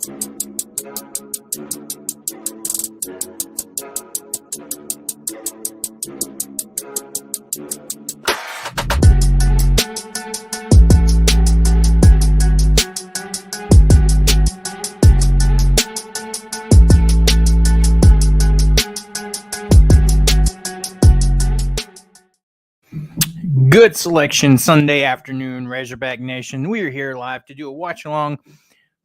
Good selection Sunday afternoon, Razorback Nation. We are here live to do a watch along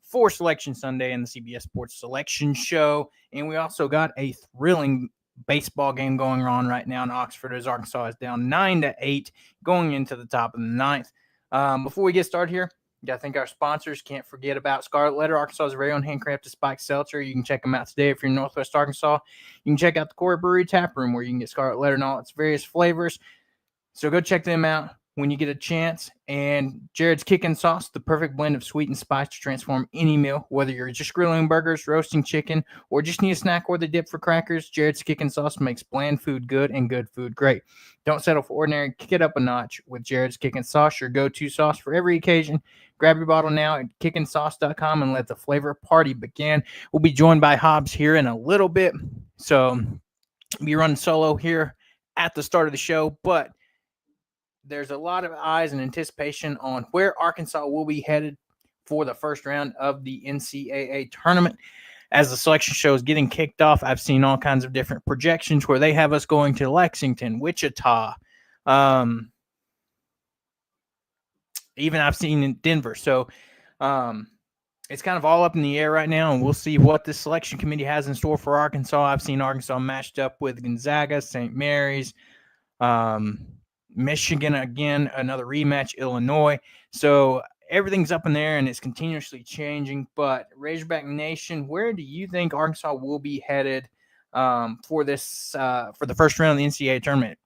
for Selection Sunday in the CBS Sports Selection Show. And we also got a thrilling baseball game going on right now in Oxford as Arkansas is down 9-8 going into the top of the ninth. Before we get started here, got to thank our sponsors. Can't forget about Scarlet Letter, Arkansas's very own handcrafted spiked seltzer. You can check them out today if you're in Northwest Arkansas. You can check out the Corey Brewery Tap Room where you can get Scarlet Letter and all its various flavors. So go check them out when you get a chance. And Jared's Kickin' Sauce, the perfect blend of sweet and spice to transform any meal. Whether you're just grilling burgers, roasting chicken, or just need a snack or the dip for crackers, Jared's Kickin' Sauce makes bland food good and good food great. Don't settle for ordinary. Kick it up a notch with Jared's Kickin' Sauce, your go-to sauce for every occasion. Grab your bottle now at kickinsauce.com and let the flavor party begin. We'll be joined by Hobbs here in a little bit. So we'll be running solo here at the start of the show, but there's a lot of eyes and anticipation on where Arkansas will be headed for the first round of the NCAA tournament. As the selection show is getting kicked off, I've seen all kinds of different projections where they have us going to Lexington, Wichita. Even I've seen in Denver. So it's kind of all up in the air right now, and we'll see what the selection committee has in store for Arkansas. I've seen Arkansas matched up with Gonzaga, St. Mary's, Michigan again, another rematch, Illinois. So everything's up in there and it's continuously changing. But Razorback Nation, where do you think Arkansas will be headed for the first round of the NCAA tournament?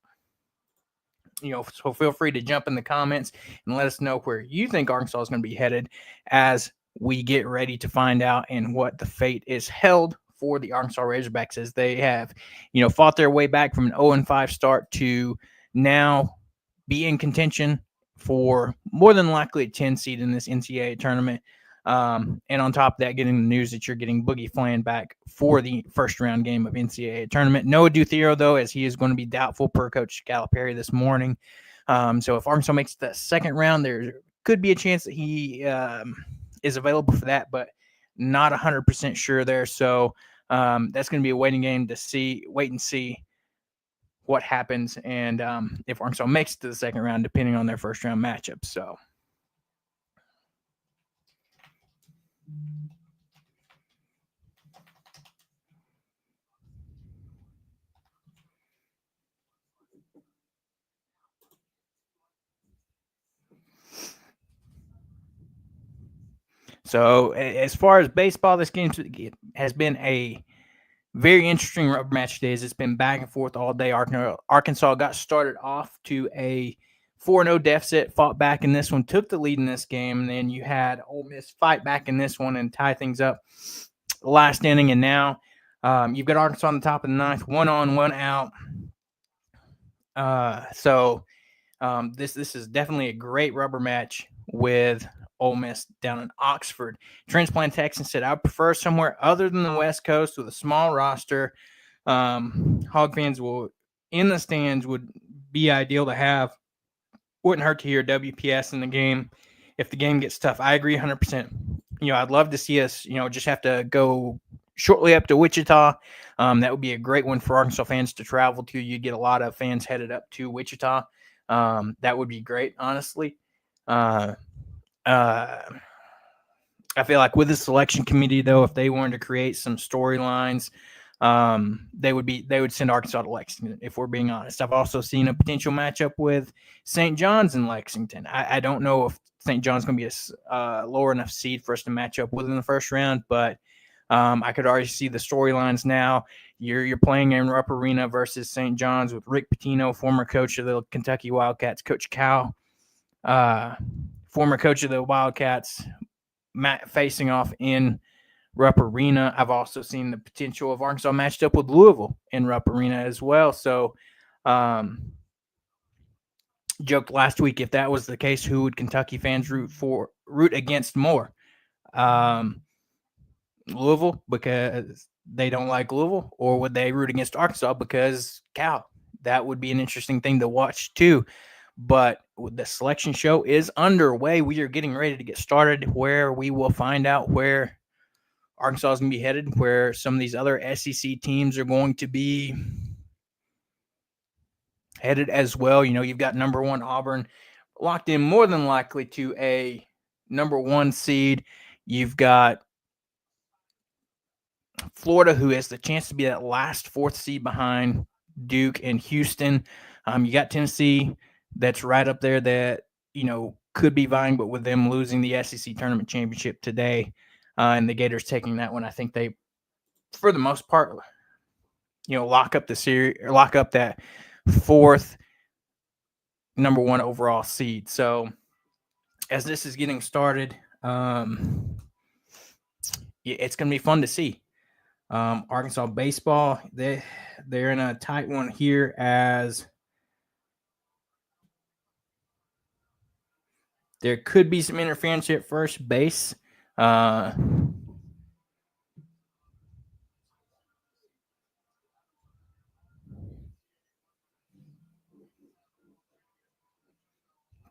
So feel free to jump in the comments and let us know where you think Arkansas is going to be headed as we get ready to find out and what the fate is held for the Arkansas Razorbacks as they have, fought their way back from an 0-5 start to now be in contention for more than likely a 10 seed in this NCAA tournament. And on top of that, getting the news that you're getting Boogie Flan back for the first round game of NCAA tournament. Noah Duthero, though, as he is going to be doubtful per Coach Calipari this morning. So if Arkansas makes the second round, there could be a chance that he is available for that, but not 100% sure there. So that's going to be a waiting game to wait and see what happens and if Arkansas makes it to the second round, depending on their first round matchup. So as far as baseball, this game has been a very interesting rubber match days. It's been back and forth all day. Arkansas got started off to a 4-0 deficit, fought back in this one, took the lead in this game, and then you had Ole Miss fight back in this one and tie things up last inning. And now you've got Arkansas on the top of the ninth, 1 on, 1 out. This is definitely a great rubber match with Ole Miss down in Oxford. Transplant Texan said, I prefer somewhere other than the West Coast with a small roster. Hog fans in the stands would be ideal to have. Wouldn't hurt to hear WPS in the game if the game gets tough. I agree 100%. I'd love to see us, just have to go shortly up to Wichita. That would be a great one for Arkansas fans to travel to. You'd get a lot of fans headed up to Wichita. That would be great, honestly. I feel like with the selection committee, though, if they wanted to create some storylines, they would send Arkansas to Lexington, if we're being honest. I've also seen a potential matchup with St. John's in Lexington. I don't know if St. John's going to be a lower enough seed for us to match up with in the first round, but I could already see the storylines now. You're playing in Rupp Arena versus St. John's with Rick Pitino, former coach of the Kentucky Wildcats, Coach Cal, former coach of the Wildcats, facing off in Rupp Arena. I've also seen the potential of Arkansas matched up with Louisville in Rupp Arena as well. So, joked last week, if that was the case, who would Kentucky fans root against more? Louisville because they don't like Louisville, or would they root against Arkansas because Cal? That would be an interesting thing to watch too. But the selection show is underway. We are getting ready to get started, where we will find out where Arkansas is going to be headed, where some of these other SEC teams are going to be headed as well. You know, you've got number 1 Auburn locked in more than likely to a number 1 seed. You've got Florida, who has the chance to be that last 4th seed behind Duke and Houston. You got Tennessee, that's right up there, that, you know, could be vying, but with them losing the SEC tournament championship today, and the Gators taking that one, I think they, for the most part, you know, lock up the series, or lock up that 4th number 1 overall seed. So as this is getting started, it's going to be fun to see. Arkansas baseball, they're in a tight one here, as there could be some interference at first base.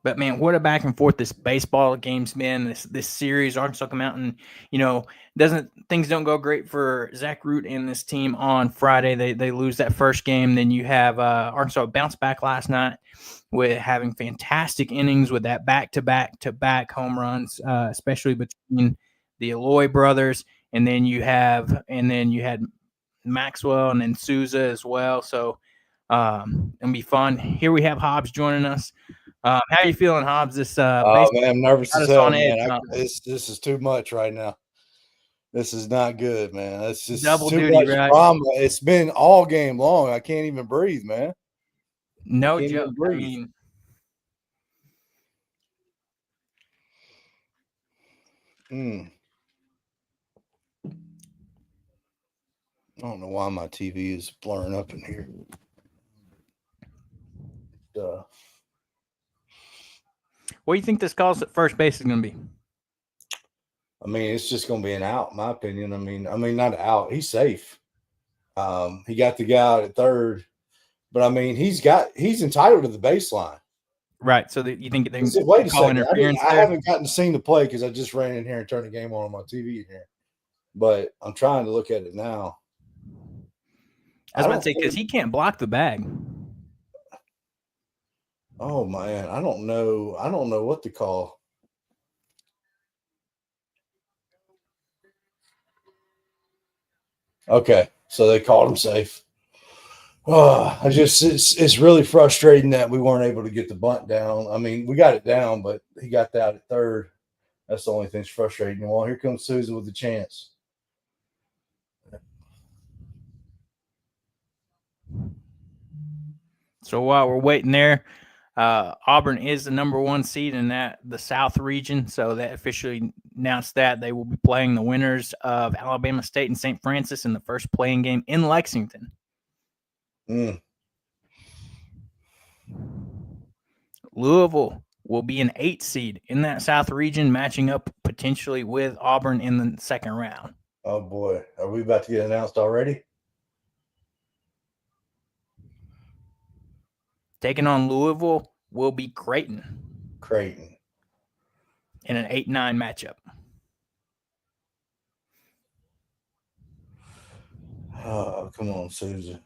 But man, what a back and forth this baseball game's been. This series, Arkansas come out and, you know, things don't go great for Zach Root and this team on Friday. They lose that first game. Then you have Arkansas bounce back last night with having fantastic innings with that back-to-back home runs, especially between the Eloy brothers. And then you had Maxwell and then Souza as well. So it'll be fun. Here we have Hobbs joining us. How are you feeling, Hobbs? This man, I'm nervous as hell, man. This is too much right now. This is not good, man. It's just double too duty, much right? drama. It's been all game long. I can't even breathe, man. No joke. I mean, I don't know why my TV is blurring up in here. What do you think this calls at first base is going to be? I mean, it's just going to be an out, in my opinion. I mean, not an out. He's safe. He got the guy out at third, but I mean, he's entitled to the baseline. Right. So you think they can wait a call second. interference? I haven't gotten to see the play because I just ran in here and turned the game on my TV in here. But I'm trying to look at it now. I was about to say, because he can't block the bag. Oh man, I don't know what to call. Okay, so they called him safe. It's really frustrating that we weren't able to get the bunt down. I mean, we got it down, but he got that at third. That's the only thing that's frustrating. Well, here comes Susan with the chance. So while we're waiting there, Auburn is the number 1 seed in the South region. So that officially announced that they will be playing the winners of Alabama State and St. Francis in the first playing game in Lexington. Louisville will be an 8 seed in that South region, matching up potentially with Auburn in the second round. Oh boy, are we about to get announced already? Taking on Louisville will be Creighton. In an 8-9 matchup. Oh, come on, Susan.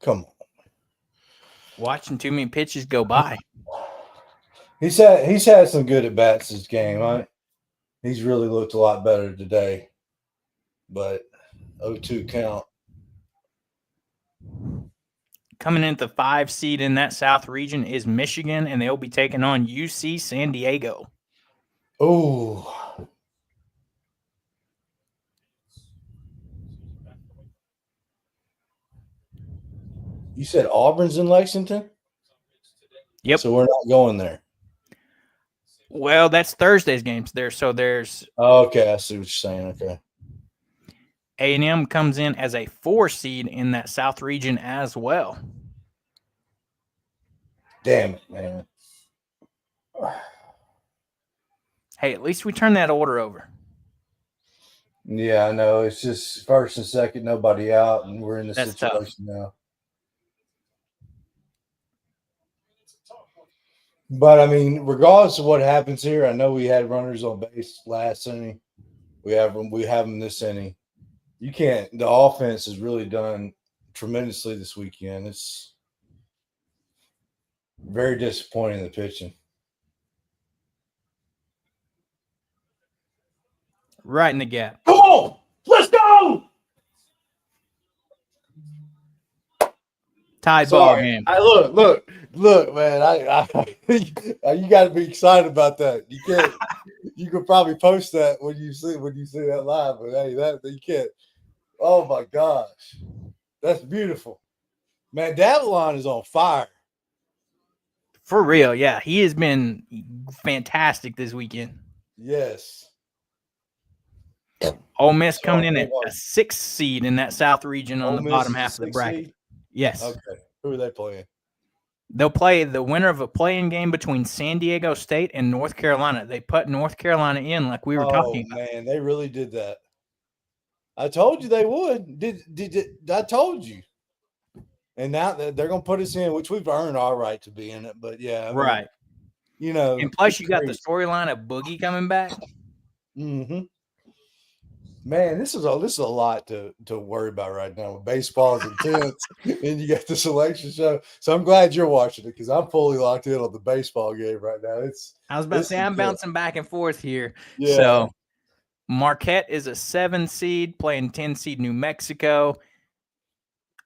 Come on. Watching too many pitches go by. He's had some good at bats this game, right? He's really looked a lot better today. But 0-2 count. Coming in at the 5 seed in that South region is Michigan, and they'll be taking on UC San Diego. Oh. You said Auburn's in Lexington? Yep. So we're not going there. Well, that's Thursday's games there. So there's. Okay, I see what you're saying. Okay. A&M comes in as a 4 seed in that South region as well. Damn it, man. Hey, at least we turned that order over. Yeah, I know. It's just first and second, nobody out, and we're in the That's situation now. But I mean, regardless of what happens here, I know we had runners on base last inning. We have them this inning. You can't. The offense has really done tremendously this weekend. It's very disappointing in the pitching. Right in the gap. Come on, let's go. Tied ball game. Look, man. You got to be excited about that. You can't. You could probably post that when you see that live, but hey, that you can't. Oh my gosh, that's beautiful, man. Davalon is on fire. For real, yeah. He has been fantastic this weekend. Yes. Ole Miss coming in at a 6th seed in that South region on the bottom half of the bracket. Seed? Yes. Okay. Who are they playing? They'll play the winner of a play-in game between San Diego State and North Carolina. They put North Carolina in like we were talking about. Man, they really did that. I told you they would. I told you. And now they're going to put us in, which we've earned our right to be in it. But yeah, I mean, right. You know, and plus you got the storyline of Boogie coming back. Mm-hmm. Man, this is a lot to worry about right now. Baseball is intense, and you got the selection show. So I'm glad you're watching it because I'm fully locked in on the baseball game right now. I was about to say I'm bouncing back and forth here. Yeah. So Marquette is a 7 seed playing 10 seed New Mexico.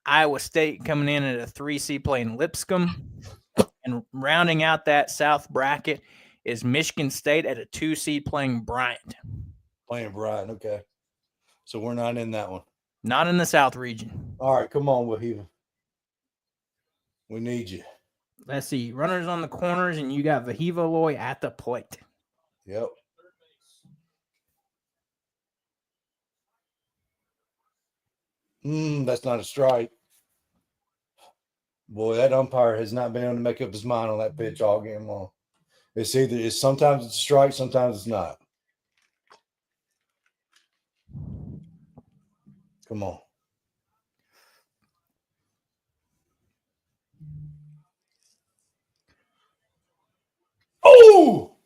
Iowa State coming in at a 3 seed playing Lipscomb. And rounding out that South bracket is Michigan State at a 2 seed playing Bryant. Okay. So we're not in that one. Not in the South region. All right, come on, Wahiva. We need you. Let's see. Runners on the corners, and you got Wahiva Loy at the plate. Yep. That's not a strike. Boy, that umpire has not been able to make up his mind on that pitch all game long. It's sometimes it's a strike, sometimes it's not. Come on. Oh!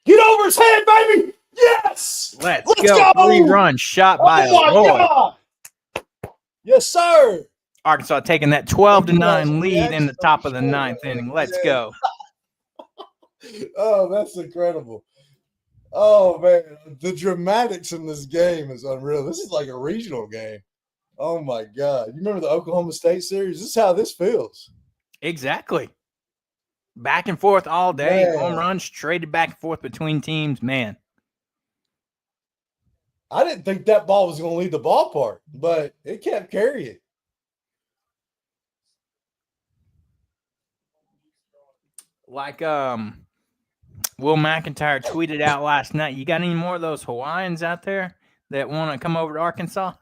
Get over his head, baby! Yes! Let's go. 3-run shot by Loy. God. Yes, sir. Arkansas taking that 12-9 lead in the top of the 9th inning. Let's go. Oh, that's incredible. Oh, man. The dramatics in this game is unreal. This is like a regional game. Oh, my God. You remember the Oklahoma State series? This is how this feels. Exactly. Back and forth all day. Man. Home runs traded back and forth between teams. Man. I didn't think that ball was going to leave the ballpark, but it kept carrying. Like Will McIntyre tweeted out last night, you got any more of those Hawaiians out there that want to come over to Arkansas?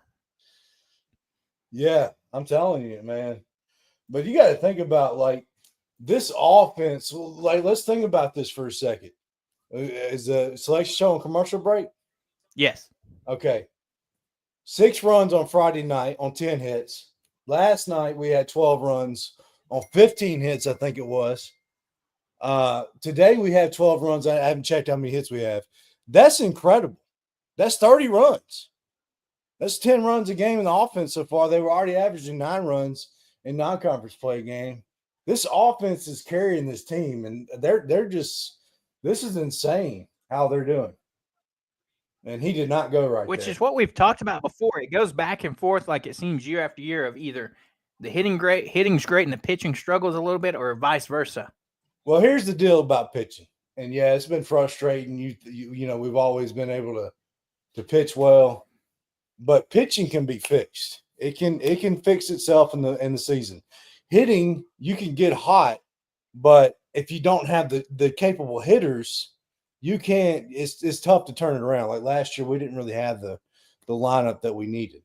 Yeah, I'm telling you, man. But you got to think about, like, this offense. Like, let's think about this for a second. Is the selection show on commercial break? Yes. Okay. 6 runs on Friday night on 10 hits. Last night we had 12 runs on 15 hits, I think it was. Today we have 12 runs. I haven't checked how many hits we have. That's incredible. That's 30 runs. That's 10 runs a game in the offense so far. They were already averaging 9 runs in non-conference play game. This offense is carrying this team, and they're just – this is insane how they're doing. And he did not go right. Which is what we've talked about before. It goes back and forth like it seems year after year of either the hitting's great and the pitching struggles a little bit, or vice versa. Well, here's the deal about pitching. And, yeah, it's been frustrating. You know, we've always been able to pitch well. But pitching can be fixed. It can fix itself in the season. Hitting, you can get hot, but if you don't have the capable hitters – you can't. It's tough to turn it around. Like last year, we didn't really have the lineup that we needed.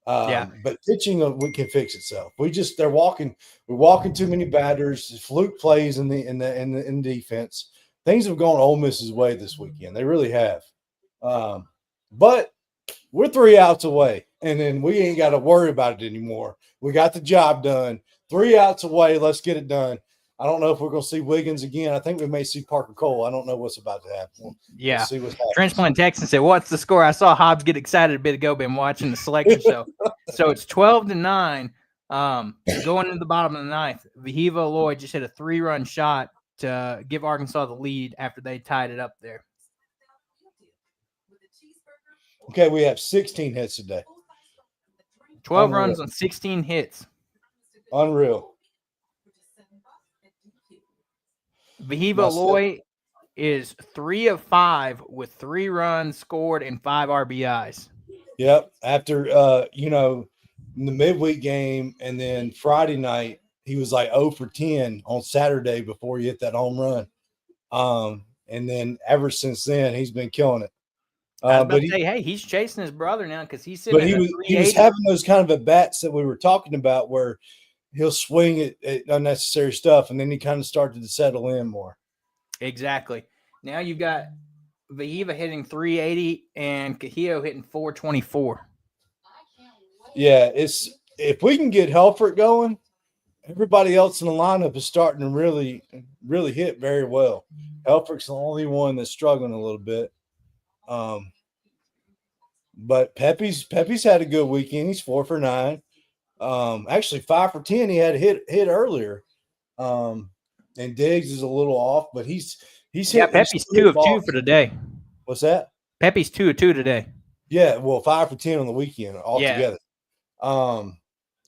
But pitching, we can fix itself. We're walking too many batters, fluke plays in defense. things have gone Ole Miss's way this weekend. They really have. But we're 3 outs away, and then we ain't got to worry about it anymore. We got the job done. 3 outs away. Let's get it done. I don't know if we're going to see Wiggins again. I think we may see Parker Cole. I don't know what's about to happen. Yeah. We'll see what's happening. Transplant Texan said, "What's the score?" I saw Hobbs get excited a bit ago. Been watching the selection show. So it's 12-9. Going into the bottom of the ninth, Vahiva Lloyd just hit a 3-run shot to give Arkansas the lead after they tied it up there. Okay, we have 16 hits today. 12 runs on 16 hits. Unreal. Vahiva Lloyd is 3 of 5 with 3 runs scored and 5 RBIs. Yep. After, in the midweek game and then Friday night, he was like 0 for 10 on Saturday before he hit that home run. And then ever since then, he's been killing it. I was about to say, hey, he's chasing his brother now because he's sitting. But he was having those kind of at-bats that we were talking about where he'll swing at unnecessary stuff, and then he kind of started to settle in more. Exactly. Now you've got Vahiva hitting 380 and Cahillo hitting 424. Yeah, if we can get Helfrich going, everybody else in the lineup is starting to really, really hit very well. Helfrich's the only one that's struggling a little bit. But Pepe's had a good weekend. He's 4 for 9. Actually 5 for 10. He had a hit earlier. And Diggs is a little off, but he's hit. Pepe's 2 of 2 for today. What's that? Pepe's 2 of 2 today. Yeah, well, 5 for 10 on the weekend altogether. Yeah.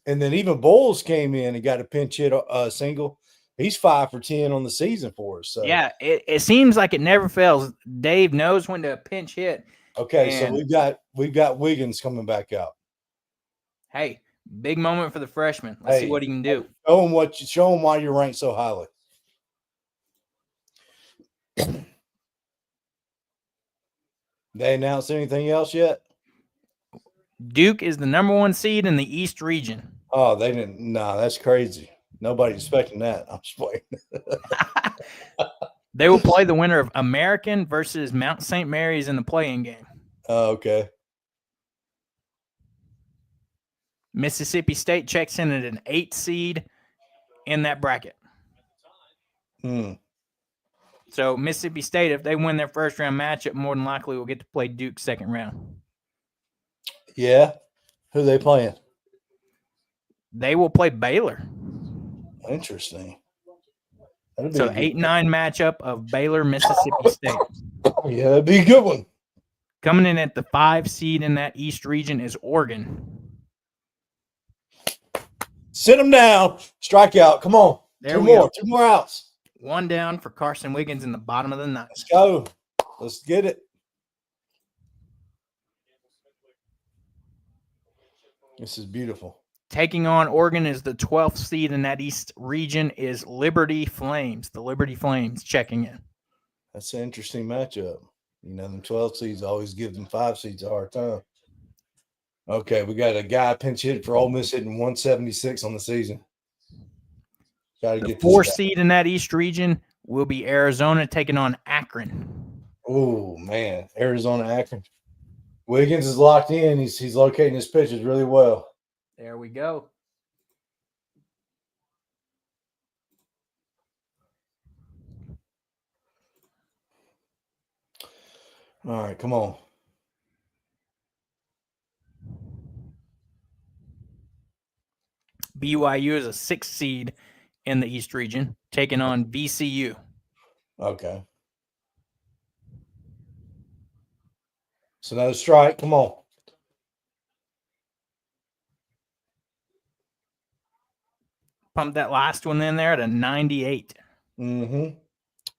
And then even Bowles came in and got a pinch hit single. He's 5 for 10 on the season for us. So yeah, it seems like it never fails. Dave knows when to pinch hit. Okay, so we've got Wiggins coming back out. Hey, big moment for the freshman. Let's see what he can do. Show him why you're ranked so highly. They announced anything else yet? Duke is the #1 seed in the East region. Oh, they didn't. No, that's crazy. Nobody expecting that. I'm just waiting. They will play the winner of American versus Mount St. Mary's in the play-in game. Oh, okay. Mississippi State checks in at an 8 seed in that bracket. So Mississippi State, if they win their first round matchup, more than likely will get to play Duke second round. Yeah. Who are they playing? They will play Baylor. Interesting. So 8-9 matchup of Baylor, Mississippi State. Yeah, that'd be a good one. Coming in at the 5 seed in that East region is Oregon. Sit them down. Strikeout. Come on. Two more outs. 1 down for Carson Wiggins in the bottom of the ninth. Let's go. Let's get it. This is beautiful. Taking on Oregon is the 12th seed in that East region is Liberty Flames. The Liberty Flames checking in. That's an interesting matchup. You know, them 12 seeds always give them 5 seeds a hard time. Okay, we got a guy pinch hit for Ole Miss hitting 176 on the season. The 4 seed in that East region will be Arizona taking on Akron. Oh, man. Arizona, Akron. Wiggins is locked in. He's locating his pitches really well. There we go. All right, come on. BYU is a 6th seed in the East region, taking on VCU. Okay. It's another strike. Come on. Pump that last one in there at a 98. Mm-hmm.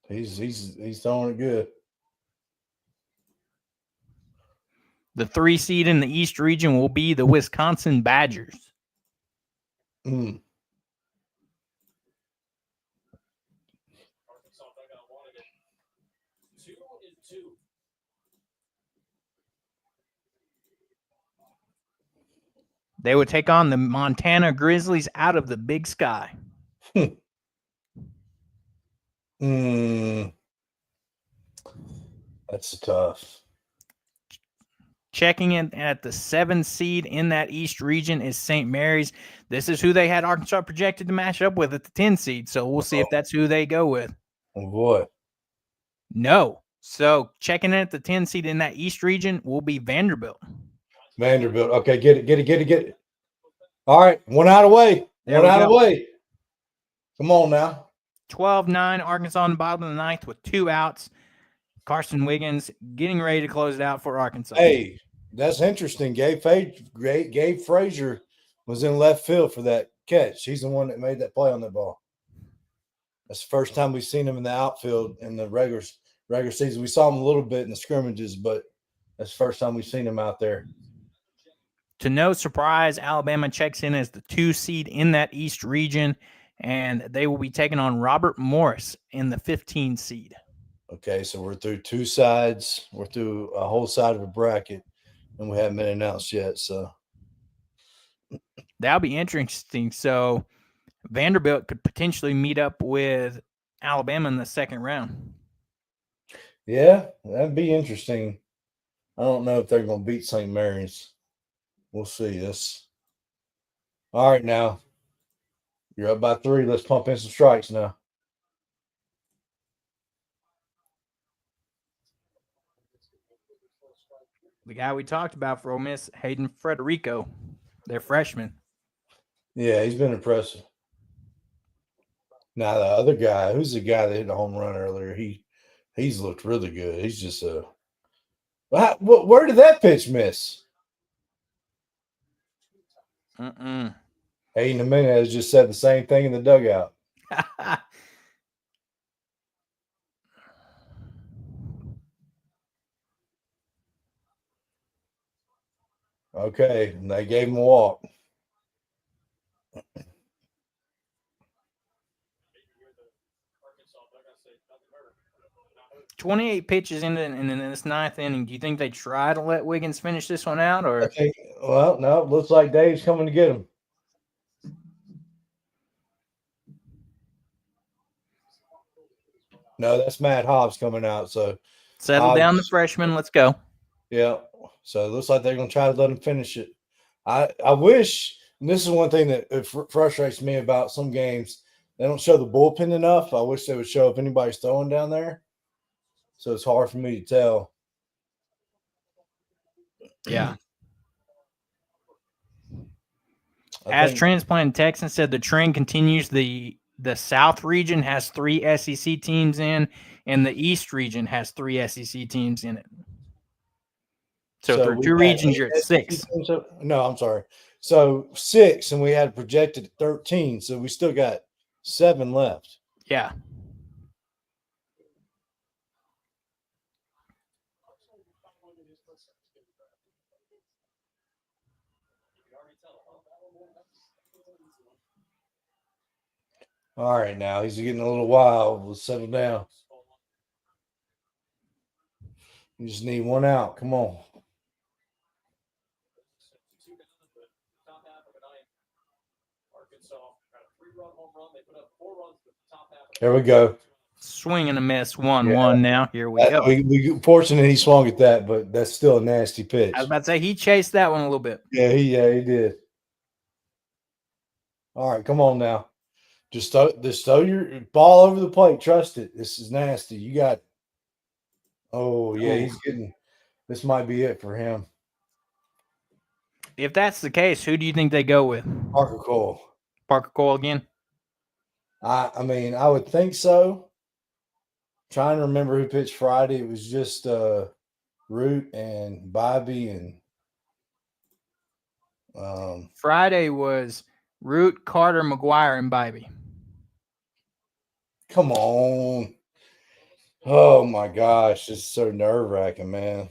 He's throwing it good. The 3 seed in the East region will be the Wisconsin Badgers. They would take on the Montana Grizzlies out of the Big Sky. That's tough. Checking in at the 7th seed in that East region is St. Mary's. This is who they had Arkansas projected to match up with at the 10 seed. So we'll see if that's who they go with. Oh boy. No. So checking in at the 10 seed in that East region will be Vanderbilt. Vanderbilt. Okay, get it. All right, one out of the way. There One we out of go. the way. Come on now. 12-9, Arkansas on the bottom of the 9th with 2 outs. Carson Wiggins getting ready to close it out for Arkansas. Hey, that's interesting. Gabe Frazier was in left field for that catch. He's the one that made that play on that ball. That's the first time we've seen him in the outfield in the regular season. We saw him a little bit in the scrimmages, but that's the first time we've seen him out there. To no surprise, Alabama checks in as the 2 seed in that East region, and they will be taking on Robert Morris in the 15 seed. Okay, so we're through 2 sides. We're through a whole side of a bracket, and we haven't been announced yet. So that'll be interesting. So Vanderbilt could potentially meet up with Alabama in the 2nd round. Yeah, that'd be interesting. I don't know if they're going to beat St. Mary's. We'll see this. All right, now. You're up by 3. Let's pump in some strikes now. The guy we talked about for Ole Miss, Hayden Frederico, their freshman. Yeah, he's been impressive. Now, the other guy, who's the guy that hit the home run earlier? He's looked really good. He's just where did that pitch miss? Hayden Jimenez just said the same thing in the dugout. Okay, and they gave him a walk. $28 pitches in this 9th inning. Do you think they try to let Wiggins finish this one out, or? Well, no. Looks like Dave's coming to get him. No, that's Matt Hobbs coming out. So settle down the freshman. Let's go. Yeah. So it looks like they're going to try to let him finish it. I wish, and this is one thing that frustrates me about some games, they don't show the bullpen enough. I wish they would show if anybody's throwing down there. So it's hard for me to tell. Yeah. As Transplant Texan said, the trend continues. The South region has 3 SEC teams in, and the East region has 3 SEC teams in it. So through 2 regions, you're at 6. No, I'm sorry. So 6, and we had projected at 13. So we still got 7 left. Yeah. All right, now he's getting a little wild. We'll settle down. You just need 1 out. Come on. There we go. Swing and a miss. 1-1 now. Here we go. We fortunate he swung at that, but that's still a nasty pitch. I was about to say he chased that one a little bit. Yeah, he did. All right, come on now. Just throw your ball over the plate. Trust it. This is nasty. You got it. Oh, yeah, he's getting – this might be it for him. If that's the case, who do you think they go with? Parker Cole. Parker Cole again? I mean, I would think so. Trying to remember who pitched Friday. It was just Root and Bobby and Friday was Root, Carter, McGuire, and Bybee. Come on. Oh, my gosh. It's so nerve-wracking, man.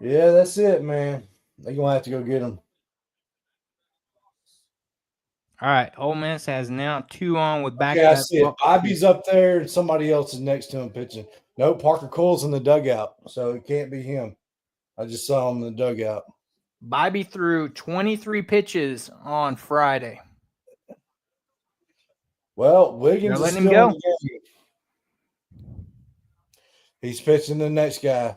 Yeah, that's it, man. They're going to have to go get him. All right. Ole Miss has now 2 on with back. Yeah, I see it. Bobby's up there and somebody else is next to him pitching. No, Parker Cole's in the dugout, so it can't be him. I just saw him in the dugout. Bobby threw 23 pitches on Friday. Well, Wiggins They're is letting him still in go. the game. He's pitching the next guy.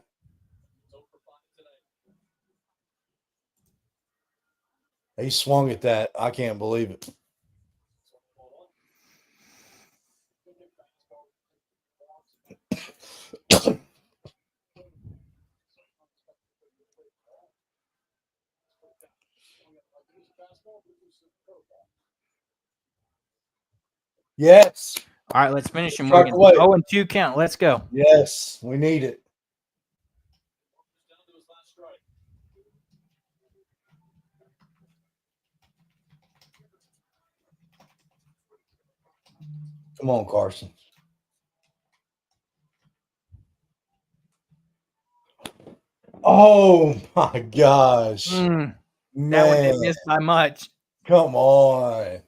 He swung at that. I can't believe it. Yes. All right, let's finish him, Strike Wiggins. away. 0-2 count. Let's go. Yes, we need it. Come on, Carson. Oh my gosh. That one Man, didn't miss by much. come on.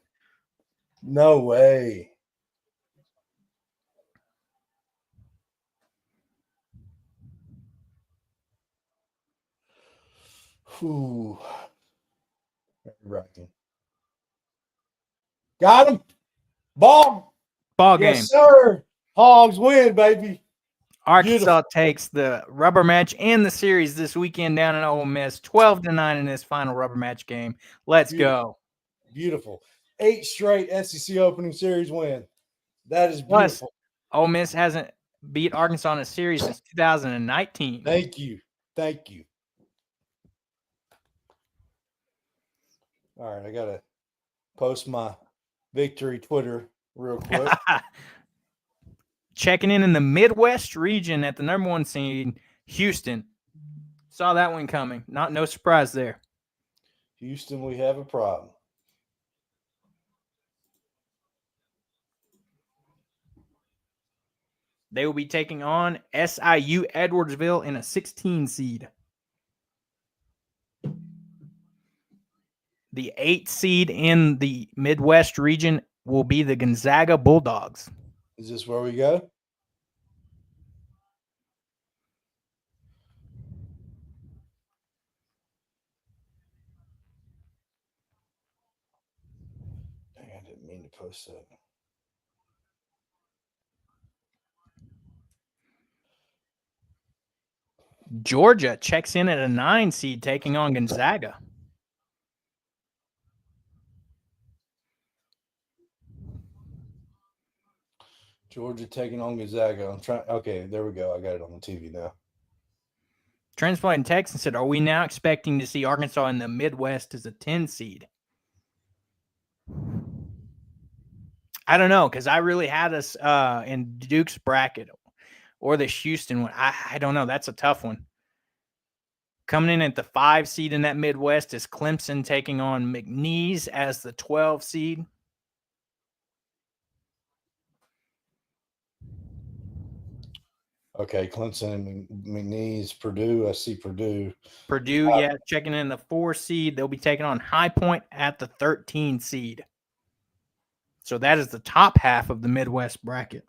No way. Whew. Right. Got him. Ball. Ball game. Yes, sir. Hogs win, baby. Arkansas Beautiful. takes the rubber match and the series this weekend down in Ole Miss, 12-9 in this final rubber match game. Let's go. Beautiful. 8 straight SEC opening series win. That is Plus, beautiful. Ole Miss hasn't beat Arkansas in a series since 2019. Thank you. Thank you. All right, I got to post my victory Twitter real quick. Checking in the Midwest region at the number 1 seed, Houston. Saw that one coming. No surprise there. Houston, we have a problem. They will be taking on SIU Edwardsville in a 16 seed. The 8th seed in the Midwest region will be the Gonzaga Bulldogs. Is this where we go? Dang, I didn't mean to post that. Georgia checks in at a 9 seed taking on Gonzaga. Georgia taking on Gonzaga. I'm trying. Okay, there we go. I got it on the TV now. Transplant Texan said, are we now expecting to see Arkansas in the Midwest as a 10 seed? I don't know, because I really had us in Duke's bracket or the Houston one. I don't know. That's a tough one. Coming in at the 5 seed in that Midwest is Clemson taking on McNeese as the 12 seed. Okay, Clemson and McNeese, Purdue. I see Purdue. Purdue, checking in the 4 seed. They'll be taking on High Point at the 13 seed. So that is the top half of the Midwest bracket.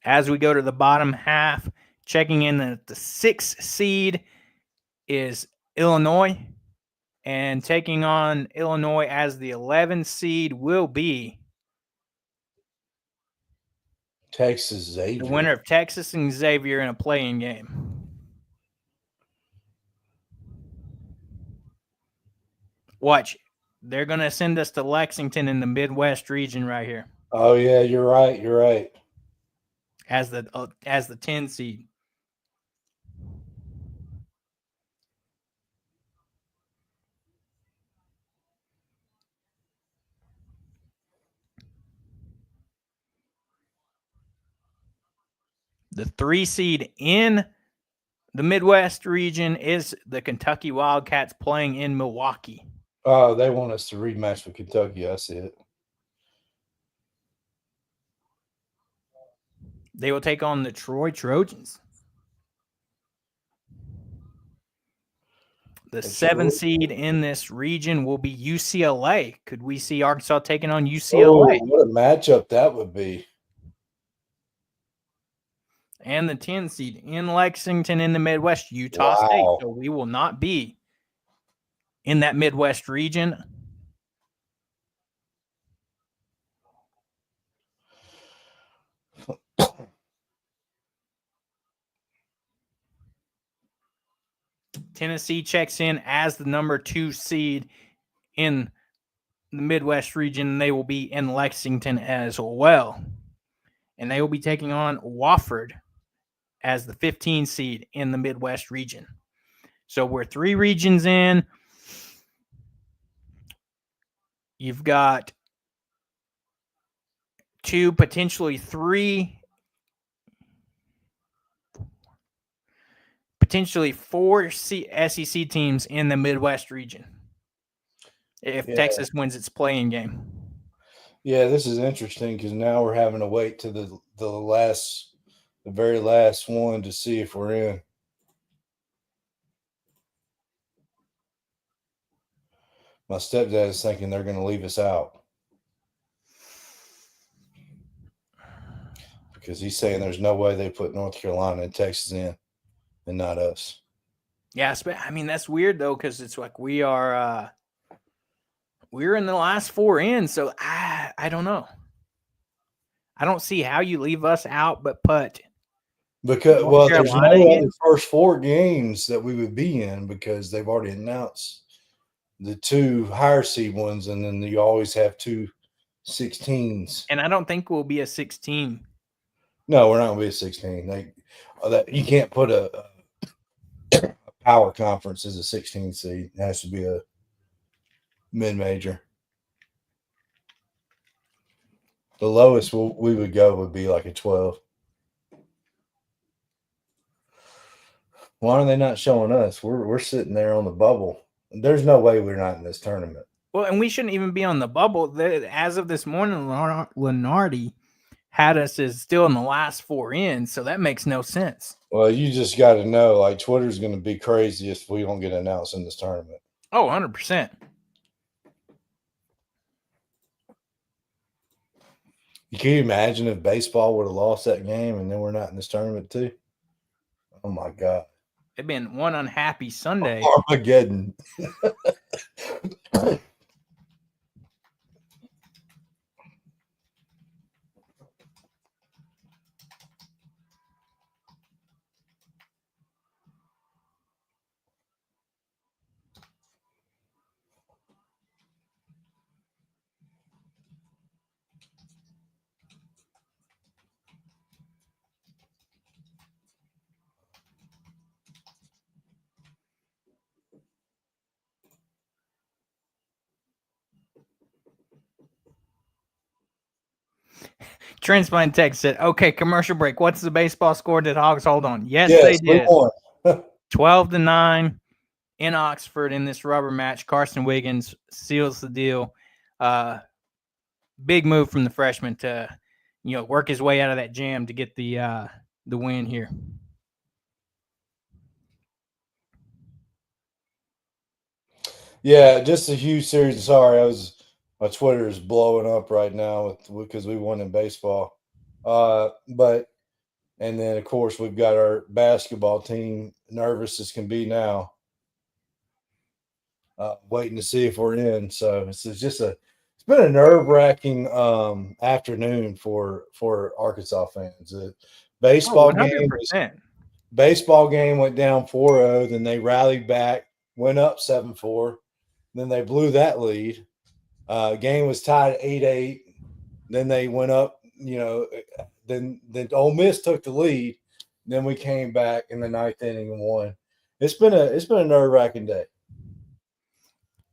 As we go to the bottom half, checking in at the 6th seed is Illinois. And taking on Illinois as the 11th seed will be Texas Xavier. the winner of Texas and Xavier in a play-in game. Watch. They're going to send us to Lexington in the Midwest region right here. Oh, yeah, you're right. You're right. As the 10 seed. The 3 seed in the Midwest region is the Kentucky Wildcats playing in Milwaukee. Oh, they want us to rematch with Kentucky. I see it. They will take on the Troy Trojans. The 7 seed in this region will be UCLA. Could we see Arkansas taking on UCLA? Oh, what a matchup that would be. And the 10 seed in Lexington in the Midwest, Utah State. So we will not be in that Midwest region. Tennessee checks in as the number 2 seed in the Midwest region. They will be in Lexington as well. And they will be taking on Wofford as the 15 seed in the Midwest region. So we're 3 regions in. You've got 2, potentially 3, potentially 4 SEC teams in the Midwest region if Texas wins its playing game. Yeah, this is interesting because now we're having to wait to the very last one to see if we're in. My stepdad is thinking they're going to leave us out because he's saying there's no way they put North Carolina and Texas in and not us. Yeah, I mean, that's weird, though, because it's like we're in the last 4 in, so I don't know. I don't see how you leave us out but put. Because, well, there's no other first 4 games that we would be in because they've already announced the 2 higher seed ones, and then you always have 2 16s. And I don't think we'll be a 16. No, we're not going to be a 16. You can't put a power conference as a 16 seed. It has to be a mid-major. The lowest we would go would be like a 12. Why are they not showing us? We're sitting there on the bubble. There's no way we're not in this tournament. Well, and we shouldn't even be on the bubble. As of this morning, Lenardi had us as still in the last 4 in, so that makes no sense. Well, you just got to know, like, Twitter's going to be crazy if we don't get announced in this tournament. Oh, 100%. Can you imagine if baseball would have lost that game and then we're not in this tournament too? Oh, my God. It'd been one unhappy Sunday. Armageddon. Transplant Tech said, okay, commercial break. What's the baseball score? Did Hawgs hold on? Yes, they did. 12-9 in Oxford in this rubber match. Carson Wiggins seals the deal. Big move from the freshman to, work his way out of that jam to get the win here. Yeah, just a huge series. Sorry, my Twitter is blowing up right now because we won in baseball. And then of course we've got our basketball team nervous as can be now, waiting to see if we're in. So it's been a nerve-wracking afternoon for Arkansas fans. Baseball game went down 4-0, then they rallied back, went up 7-4. Then they blew that lead. Game was tied 8-8. Then they went up, then Ole Miss took the lead. Then we came back in the 9th inning and won. It's been a nerve-wracking day.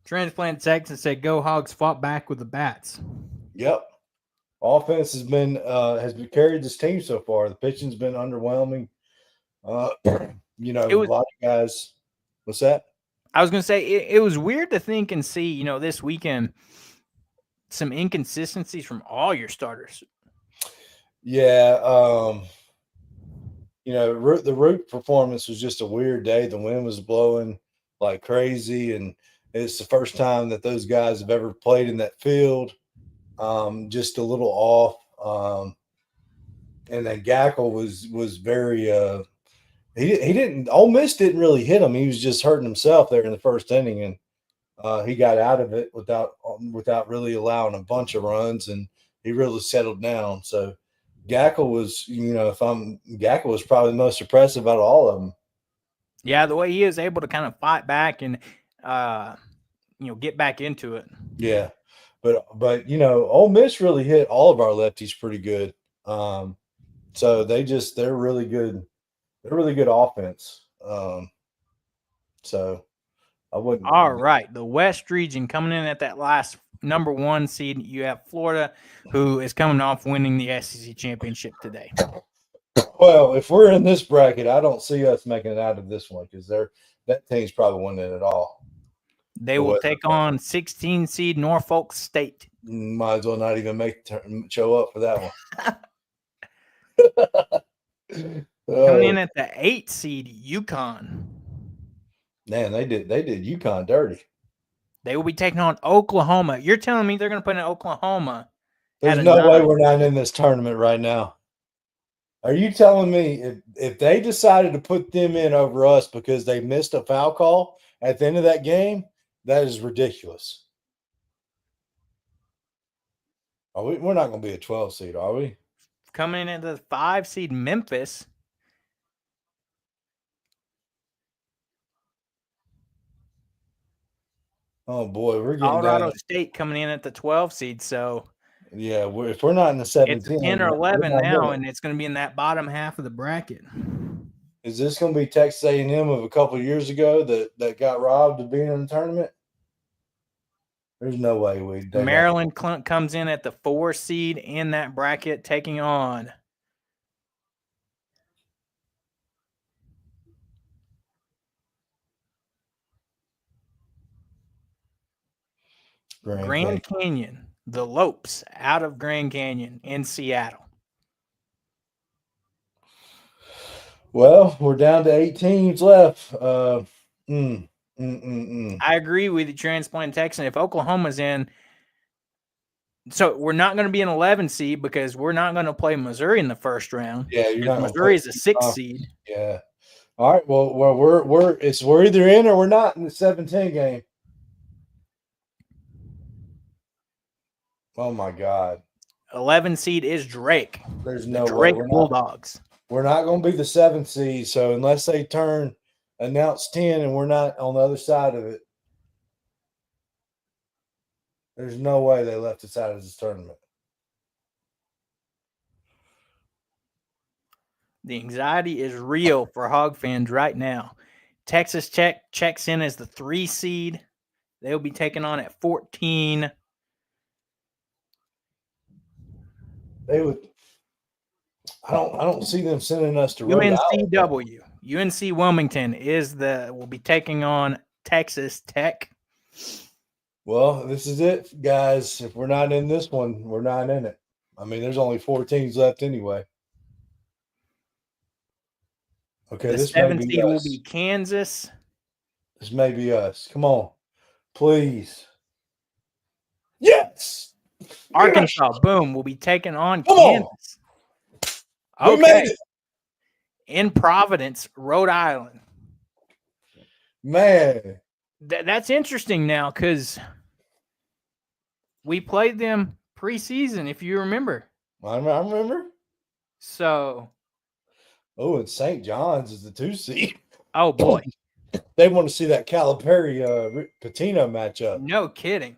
Transplant Texas said, "Go Hogs!" Fought back with the bats. Yep, offense has carried this team so far. The pitching's been underwhelming. A lot of guys. What's that? I was going to say it was weird to think and see, this weekend, some inconsistencies from all your starters. Yeah. The Root performance was just a weird day. The wind was blowing. like crazy, and it's the first time that those guys have ever played in that field. Just a little off. And then Gackle was very he didn't Ole Miss didn't really hit him. He was just hurting himself there in the first inning, and he got out of it without really allowing a bunch of runs, and he really settled down. So Gackle was, Gackle was probably the most impressive out of all of them. Yeah, the way he is able to kind of fight back and get back into it. Yeah, but Ole Miss really hit all of our lefties pretty good. So they're really good. They're really good offense. So I wouldn't. All right, the West region coming in at that last number 1 seed. You have Florida, who is coming off winning the SEC championship today. Well, if we're in this bracket, I don't see us making it out of this one because that team's probably winning it all. They will take on 16 seed Norfolk State. Might as well not even show up for that one. Coming in at the 8 seed UConn. Man, they did UConn dirty. They will be taking on Oklahoma. You're telling me they're going to put in Oklahoma? There's no way we're not in this tournament right now. Are you telling me if they decided to put them in over us because they missed a foul call at the end of that game, that is ridiculous. We're not going to be a 12 seed, are we? Coming in at the 5 seed Memphis. Oh boy, we're getting Colorado State coming in at the 12 seed. So yeah, if we're not in the 17, it's 10 or 11 now, and it's going to be in that bottom half of the bracket. Is this going to be Texas A&M of a couple of years ago that got robbed of being in the tournament? There's no way Maryland comes in at the 4 seed in that bracket, taking on Grand Canyon, the Lopes out of Grand Canyon in Seattle. Well, we're down to 8 teams left. I agree with the transplant Texan. If Oklahoma's in, so we're not going to be an 11 seed because we're not going to play Missouri in the first round. Yeah, you're not. Missouri is a 6 seed. Yeah. All right. Well, we're either in or we're not in the 7-10 game. Oh my God. 11 seed is Drake. There's no Drake way. Bulldogs. We're not going to be the 7th seed. So unless they announce 10 and we're not on the other side of it, there's no way they left us out of this tournament. The anxiety is real for Hog fans right now. Texas Tech checks in as the 3 seed. They'll be taken on at 14. They would. I don't see them sending us to Rhode Island. UNC Wilmington will be taking on Texas Tech. Well, this is it, guys. If we're not in this one, we're not in it. I mean, there's only 4 teams left anyway. Okay, the 7th seed will be Kansas. This may be us. Come on, please. Yes. Arkansas, boom, will be taking on Kansas. We made it. In Providence, Rhode Island. Man. That's interesting now because we played them preseason, if you remember. I remember. So. Oh, and St. John's is the 2 seed. Oh, boy. They want to see that Calipari Patino matchup. No kidding.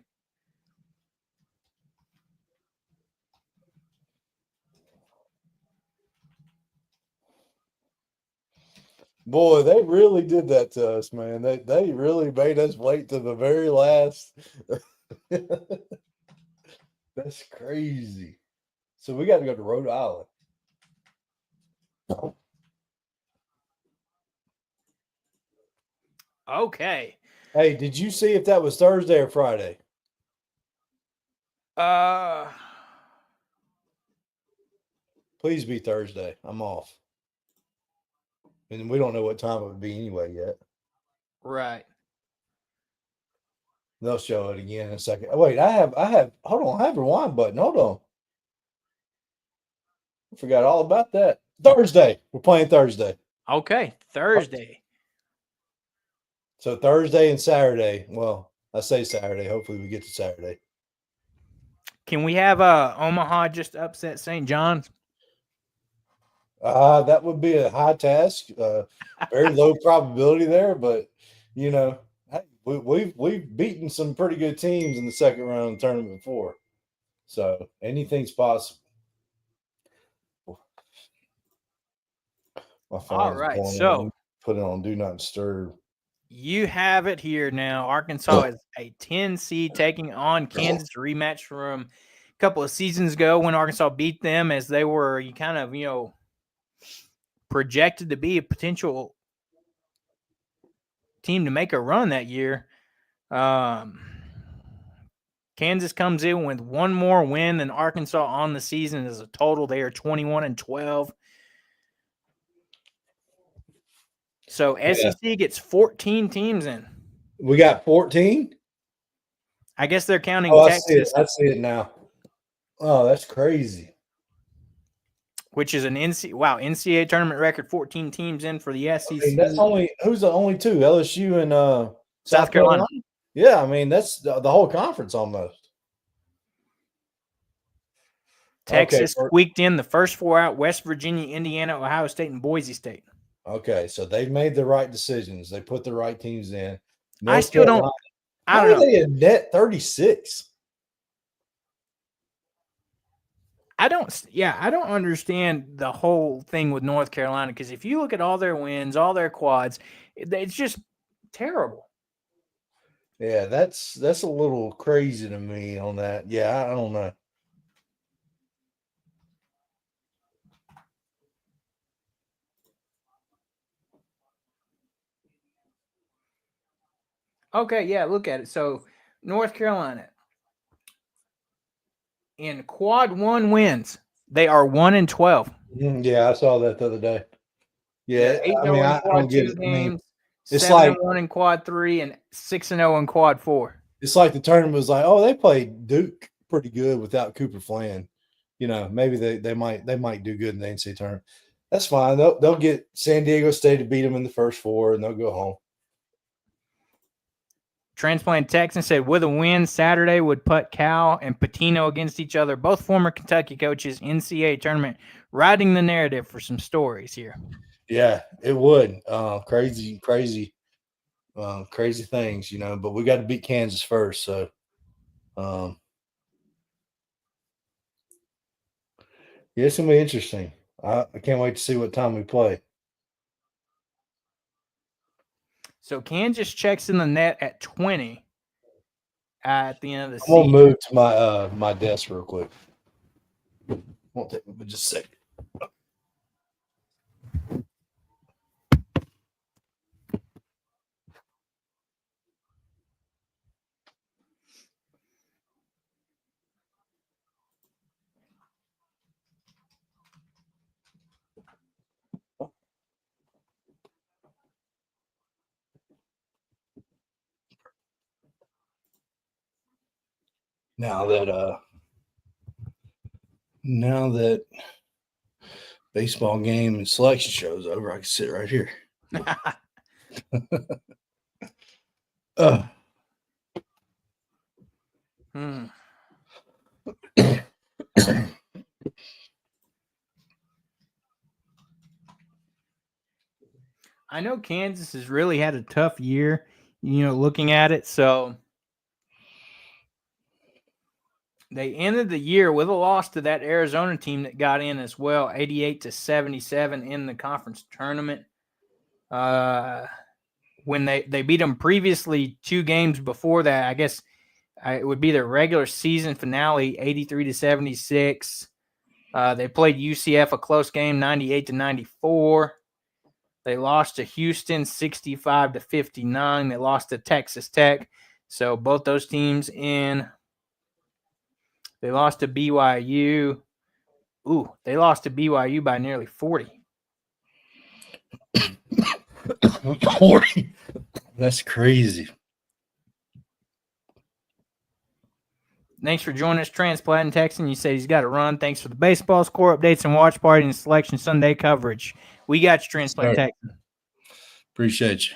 Boy, they really did that to us, man. They really made us wait to the very last. That's crazy. So we got to go to Rhode Island. Okay. Hey, did you see if that was Thursday or Friday? Please be Thursday. I'm off. And we don't know what time it would be anyway yet. Right. They'll show it again in a second. Oh, wait, I have hold on, I have a rewind button. Hold on. I forgot all about that. Thursday. We're playing Thursday. Okay, Thursday. So Thursday and Saturday. Well, I say Saturday. Hopefully we get to Saturday. Can we have Omaha just upset St. John's? That would be a high task. Very low probability there, but you know, hey, we've beaten some pretty good teams in the second round of the tournament before. So anything's possible. My All phone's right, going so on. Put it on do not disturb. you have it here now. Arkansas is a 10 seed taking on Kansas, rematch from a couple of seasons ago when Arkansas beat them, as they were projected to be a potential team to make a run that year. Kansas comes in with one more win than Arkansas on the season as a total. They are 21-12. So SEC gets 14 teams in. We got 14. I guess they're counting Texas. Texas. I see it now. Oh, that's crazy. Which is an NCAA tournament record, 14 teams in for the SEC. I mean, that's who's the only two? LSU and South Carolina. Yeah, I mean that's the whole conference almost. Texas squeaked in the first four out: West Virginia, Indiana, Ohio State, and Boise State. Okay, so they made the right decisions. They put the right teams in. I still don't. I don't know. They a net 36? I don't understand the whole thing with North Carolina, because if you look at all their wins, all their quads, it's just terrible. Yeah, that's a little crazy to me on that. Yeah, I don't know. Okay, yeah, look at it. So North Carolina, in quad one wins, they are 1-12. Yeah, I saw that the other day. Yeah, I mean, I don't get it. Games, I mean, it's 7-1 in quad 3 and 6-0 in quad 4. It's like the tournament was like, oh, they played Duke pretty good without Cooper Flan. You know, maybe they might do good in the NCAA tournament. That's fine. They'll get San Diego State to beat them in the first four, and they'll go home. Transplant Texan said, with a win Saturday would put Cal and Patino against each other, both former Kentucky coaches, NCAA tournament, writing the narrative for some stories here. Yeah, it would. Crazy things, you know, but we got to beat Kansas first. So, yeah, it's going to be interesting. I can't wait to see what time we play. So Kansas checks in the net at 20 at the end of the season. I'm going to move to my my desk real quick. Won't take me but just a second. Now that baseball game and selection show's over, I can sit right here. I know Kansas has really had a tough year, looking at it. So they ended the year with a loss to that Arizona team that got in as well, 88-77 in the conference tournament. When they beat them previously 2 games before that, I guess it would be their regular season finale, 83-76. They played UCF a close game, 98-94. They lost to Houston, 65-59. They lost to Texas Tech. So both those teams in. They lost to BYU. They lost to BYU by nearly 40. 40. That's crazy. Thanks for joining us, Transplanting Texan. You said he's got to run. Thanks for the baseball score updates and watch party and Selection Sunday coverage. We got you, Transplanting Texan. Appreciate you.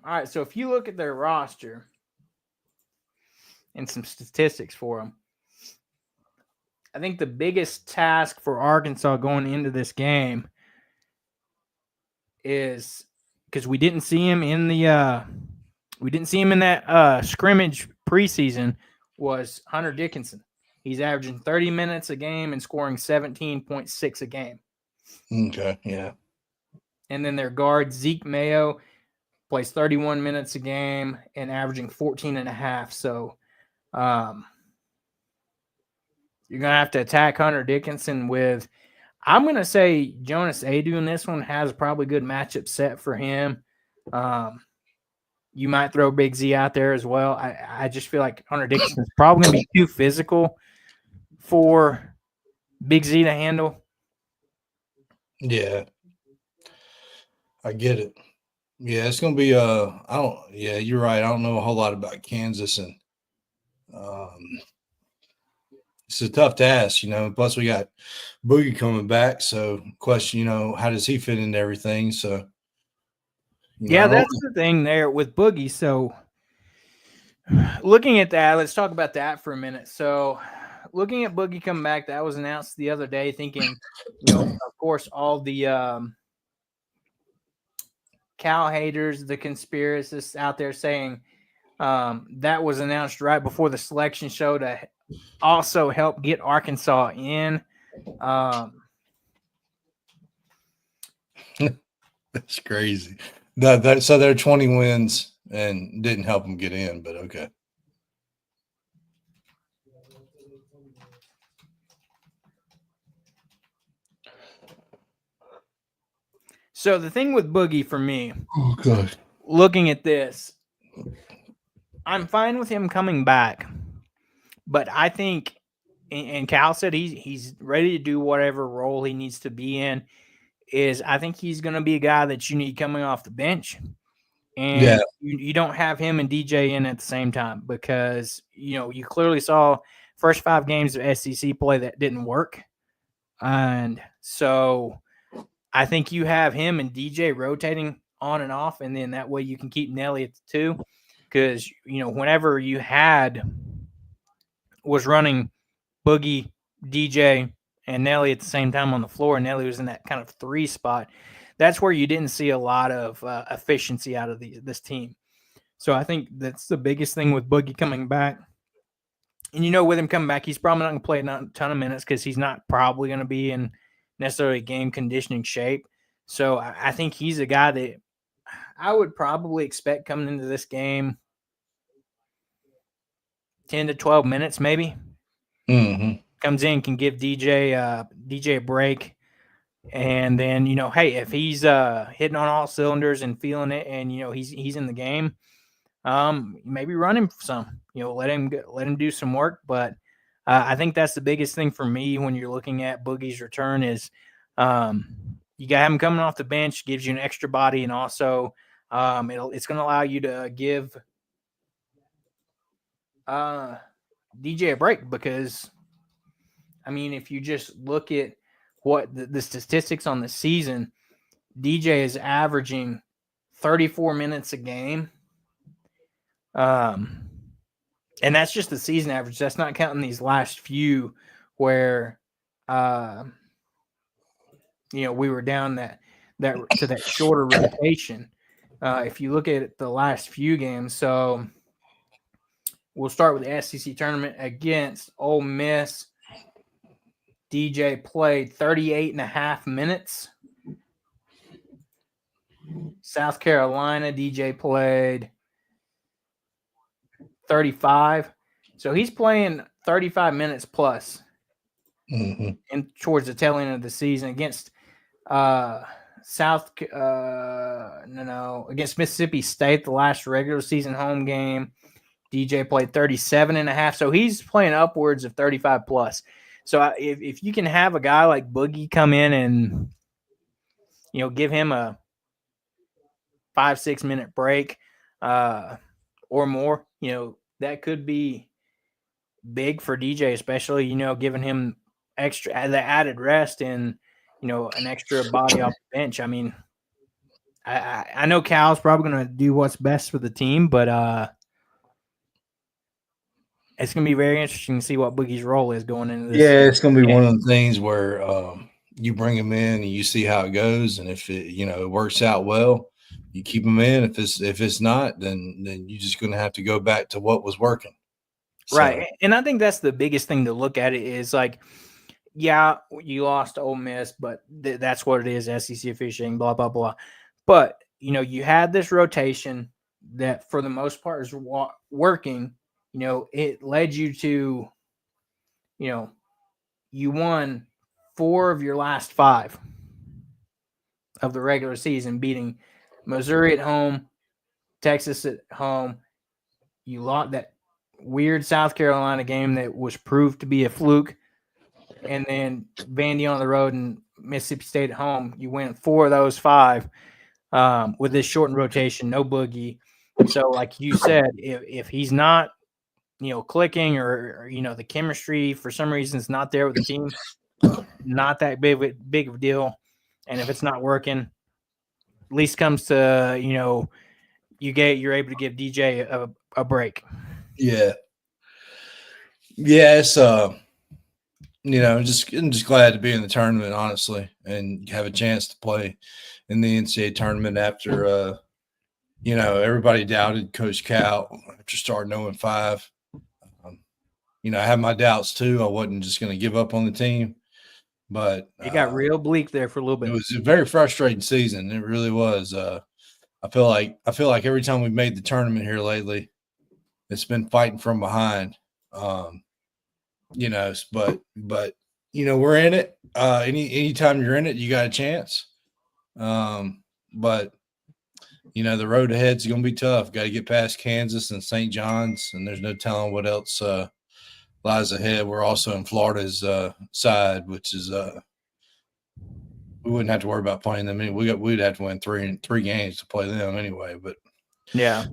All right, so if you look at their roster and some statistics for them, I think the biggest task for Arkansas going into this game is because we didn't see him in that scrimmage preseason was Hunter Dickinson. He's averaging 30 minutes a game and scoring 17.6 a game. Okay, yeah. And then their guard Zeke Mayo plays 31 minutes a game and averaging 14 and a half. So you're going to have to attack Hunter Dickinson with, I'm going to say Jonas Adu in this one has probably a good matchup set for him. You might throw Big Z out there as well. I just feel like Hunter Dickinson is probably going to be too physical for Big Z to handle. Yeah. I get it. Yeah, it's going to be you're right. I don't know a whole lot about Kansas, and it's a tough task, plus we got Boogie coming back. So question, how does he fit into everything? So that's the thing there with Boogie. So looking at that, let's talk about that for a minute. So looking at Boogie coming back, that was announced the other day, thinking, of course, all the Cal haters, the conspiracists out there saying that was announced right before the selection show to also help get Arkansas in. That's crazy. So they're 20 wins and didn't help them get in, but okay. So the thing with Boogie for me, God, looking at this, I'm fine with him coming back, but I think, and Cal said he's ready to do whatever role he needs to be in. I think he's going to be a guy that you need coming off the bench, and you don't have him and DJ in at the same time because you clearly saw first 5 games of SEC play that didn't work, and so I think you have him and DJ rotating on and off, and then that way you can keep Nelly at the 2 because whenever you was running Boogie, DJ, and Nelly at the same time on the floor, and Nelly was in that kind of 3 spot, that's where you didn't see a lot of efficiency out of this team. So I think that's the biggest thing with Boogie coming back. And with him coming back, he's probably not going to play a ton of minutes because he's not probably going to be in necessarily game conditioning shape. So I think he's a guy that I would probably expect coming into this game 10 to 12 minutes maybe. Mm-hmm. Comes in, can give DJ a break. And then, hey, if he's hitting on all cylinders and feeling it and, he's in the game, maybe run him some, let him do some work. But I think that's the biggest thing for me when you're looking at Boogie's return is you got him coming off the bench, gives you an extra body, and also it's going to allow you to give DJ a break because, if you just look at what the statistics on the season, DJ is averaging 34 minutes a game. And that's just the season average. That's not counting these last few where, we were down that to that shorter rotation. If you look at the last few games, so we'll start with the SEC tournament against Ole Miss. DJ played 38 and a half minutes. South Carolina, DJ played 35. So he's playing 35 minutes plus and towards the tail end of the season against against Mississippi State, the last regular season home game. DJ played 37 and a half. So he's playing upwards of 35 plus. So if you can have a guy like Boogie come in and, give him a 5-6 minute break or more, that could be big for DJ, especially, giving him the added rest and, an extra body off the bench. I mean, I know Cal's probably going to do what's best for the team, but it's going to be very interesting to see what Boogie's role is going into this. Yeah, it's going to be one of the things where you bring him in and you see how it goes, and if it works out well, you keep him in. If it's not, then you're just going to have to go back to what was working. Right, and I think that's the biggest thing to look at. It is like, yeah, you lost to Ole Miss, but that's what it is. SEC officiating, blah blah blah. But you had this rotation that, for the most part, is working. It led you to, you won 4 of your last 5 of the regular season, beating Missouri at home, Texas at home. You lost that weird South Carolina game that was proved to be a fluke, and then Vandy on the road and Mississippi State at home. You win 4 of those 5 with this shortened rotation, no Boogie. So, like you said, if he's not, clicking or the chemistry for some reason is not there with the team, not that big of a deal. And if it's not working, at least comes to, you're able to give DJ a break. Yeah. Yeah, it's I'm just glad to be in the tournament, honestly, and have a chance to play in the NCAA tournament after everybody doubted Coach Cal after starting 0-5. I had my doubts too. I wasn't just going to give up on the team, but it got real bleak there for a little bit. It was a very frustrating season. It really was. I feel like every time we've made the tournament here lately, it's been fighting from behind. But we're in it. Anytime you're in it, you got a chance. But the road ahead is going to be tough. Got to get past Kansas and St. John's, and there's no telling what else lies ahead. We're also in Florida's side, which is we wouldn't have to worry about playing them. We'd have to win three games to play them anyway. But yeah.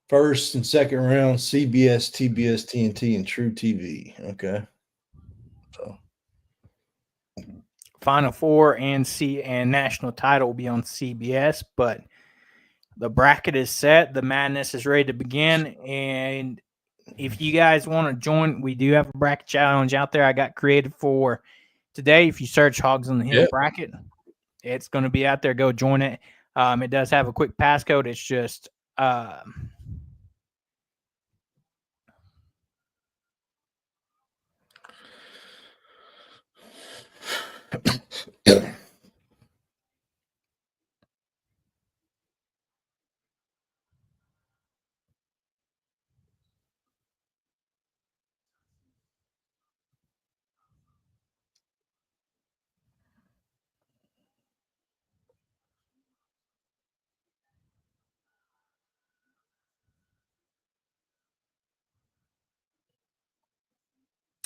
First and second round, CBS, TBS, TNT, and True TV. Okay. So Final Four and national title will be on CBS, but the bracket is set. The madness is ready to begin. And if you guys want to join, we do have a bracket challenge out there I got created for today. If you search Hawgs on the Hill bracket, it's going to be out there. Go join it. It does have a quick passcode. It's just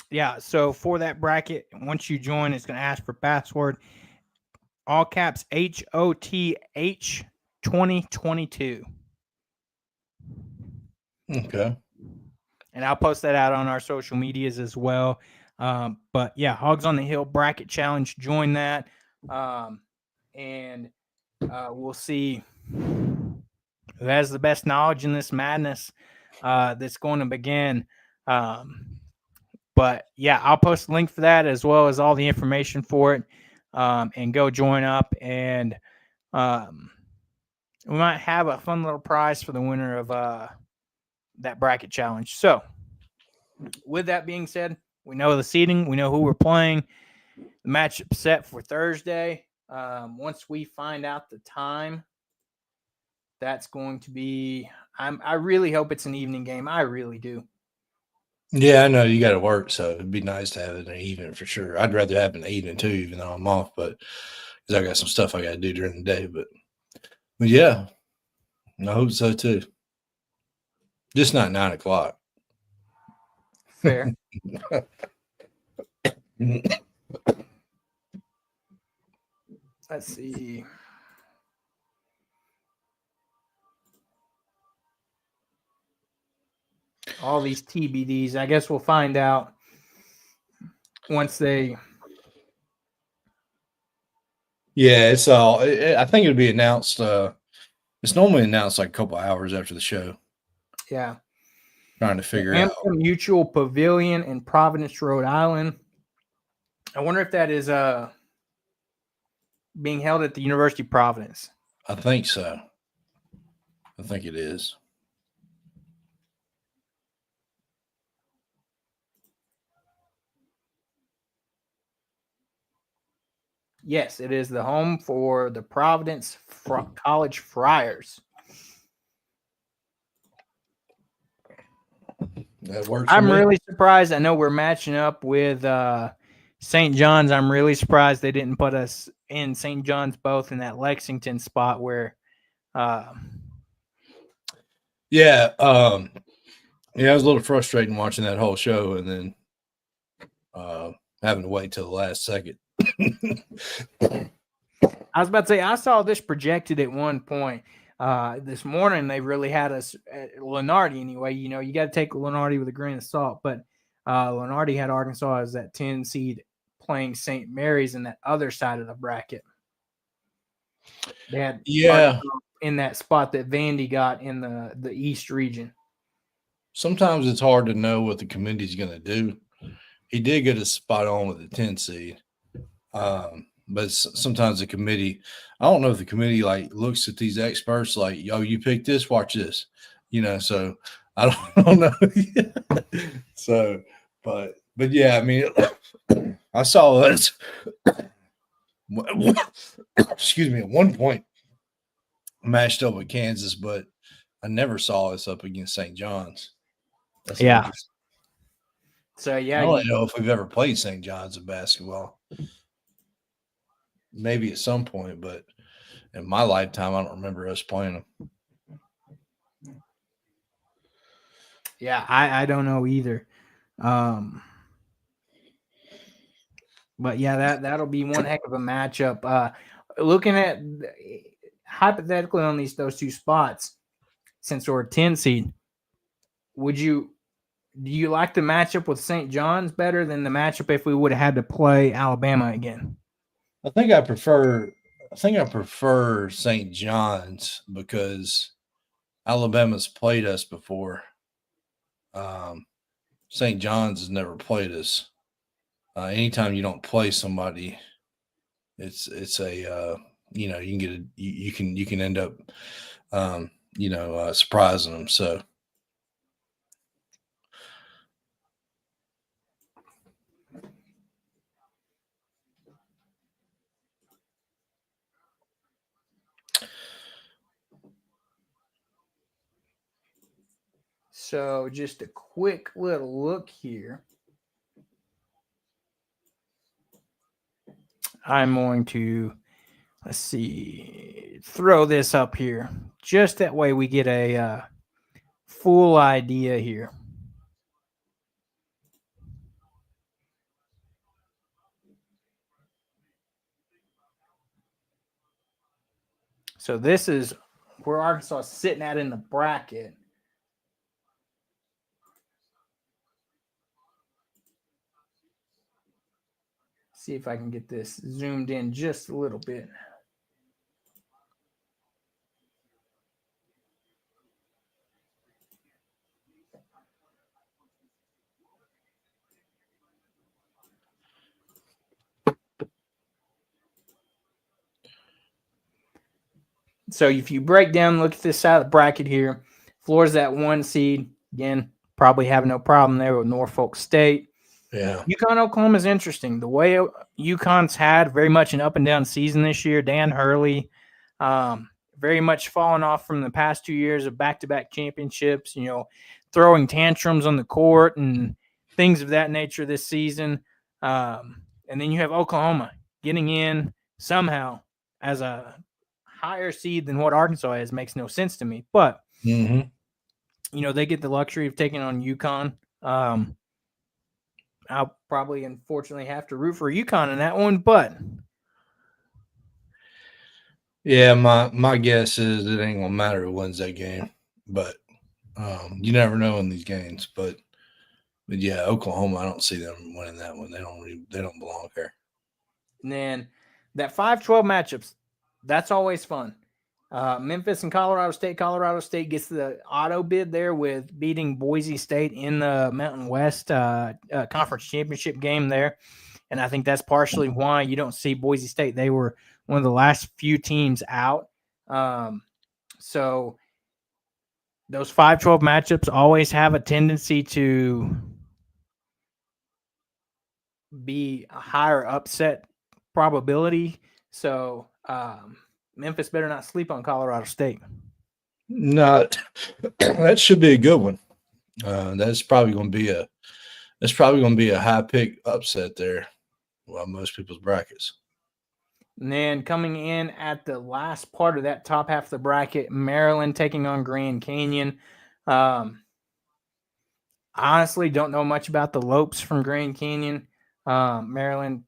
yeah. So for that bracket, once you join, it's going to ask for password. All caps HOTH 2022. okay. And I'll post that out on our social medias as well. But yeah, Hawgs on the Hill bracket challenge. Join that. And we'll see who has the best knowledge in this madness that's going to begin. But yeah, I'll post a link for that as well as all the information for it. And go join up. And we might have a fun little prize for the winner of that bracket challenge. So with that being said, we know the seeding, we know who we're playing. The matchup set for Thursday. Once we find out the time, that's going to be. I really hope it's an evening game. I really do. Yeah, I know you got to work, so it'd be nice to have it in the evening for sure. I'd rather have it in the evening too, even though I'm off, but because I got some stuff I got to do during the day. But yeah, I hope so too. Just not 9 o'clock. Fair. Let's see. all these TBDs. I guess we'll find out once they. Yeah, it's all. I think it'll be announced. It's normally announced like a couple hours after the show. Yeah. Trying to figure out. Hampton Mutual Pavilion in Providence, Rhode Island. I wonder if that is being held at the University of Providence. I think so. I think it is. Yes, it is the home for the Providence College Friars. That works. I'm really surprised. I know we're matching up with St. John's. I'm really surprised they didn't put us in St. John's both in that Lexington spot where. Yeah. Yeah, it was a little frustrating watching that whole show and then having to wait till the last second. I was about to say, I saw this projected at one point. This morning, they really had us at Lenardi anyway. You know, you got to take Lenardi with a grain of salt, but Lenardi had Arkansas as that 10 seed playing St. Mary's in that other side of the bracket. They had in that spot that Vandy got in the East region. Sometimes it's hard to know what the committee's going to do. He did get us spot on with the 10 seed. But sometimes the committee, I don't know if the committee like looks at these experts like, yo, you picked this, watch this, you know. So I don't know. So, but yeah, I mean, I saw us. Excuse me, at one point matched up with Kansas, but I never saw us up against St. John's. That's interesting. So yeah, I don't know if we've ever played St. John's in basketball. Maybe at some point, but in my lifetime, I don't remember us playing them. Yeah, I don't know either. But yeah, that'll be one heck of a matchup. Looking at hypothetically on those two spots, since we're a 10 seed, do you like the matchup with St. John's better than the matchup if we would have had to play Alabama again? I think I prefer St. John's because Alabama's played us before. St. John's has never played us. Anytime you don't play somebody, it's a you know, you can get you can end up surprising them. So just a quick little look here. I'm going to, let's see, throw this up here. Just that way we get a full idea here. So this is where Arkansas is sitting at in the bracket. See if I can get this zoomed in just a little bit. So if you break down, look at this side of the bracket here. Florida's that 1 seed. Again, probably have no problem there with Norfolk State. Yeah. UConn, Oklahoma is interesting. The way UConn's had very much an up and down season this year. Dan Hurley, very much fallen off from the past 2 years of back-to-back championships, throwing tantrums on the court and things of that nature this season. And then you have Oklahoma getting in somehow as a higher seed than what Arkansas is. Makes no sense to me. But, they get the luxury of taking on UConn. I'll probably, unfortunately, have to root for UConn in that one, but yeah, my guess is it ain't gonna matter who wins that game. But You never know in these games, but yeah, Oklahoma, I don't see them winning that one. They don't belong here. And then that 5-12 matchups, that's always fun. Memphis and Colorado State. Colorado State gets the auto bid there with beating Boise State in the Mountain West Conference Championship game there. And I think that's partially why you don't see Boise State. They were one of the last few teams out. So those 5-12 matchups always have a tendency to be a higher upset probability. So Memphis better not sleep on Colorado State. Not that should be a good one. That's probably going to be a high pick upset there. Well, most people's brackets. And then coming in at the last part of that top half of the bracket, Maryland taking on Grand Canyon. Honestly, don't know much about the Lopes from Grand Canyon. Maryland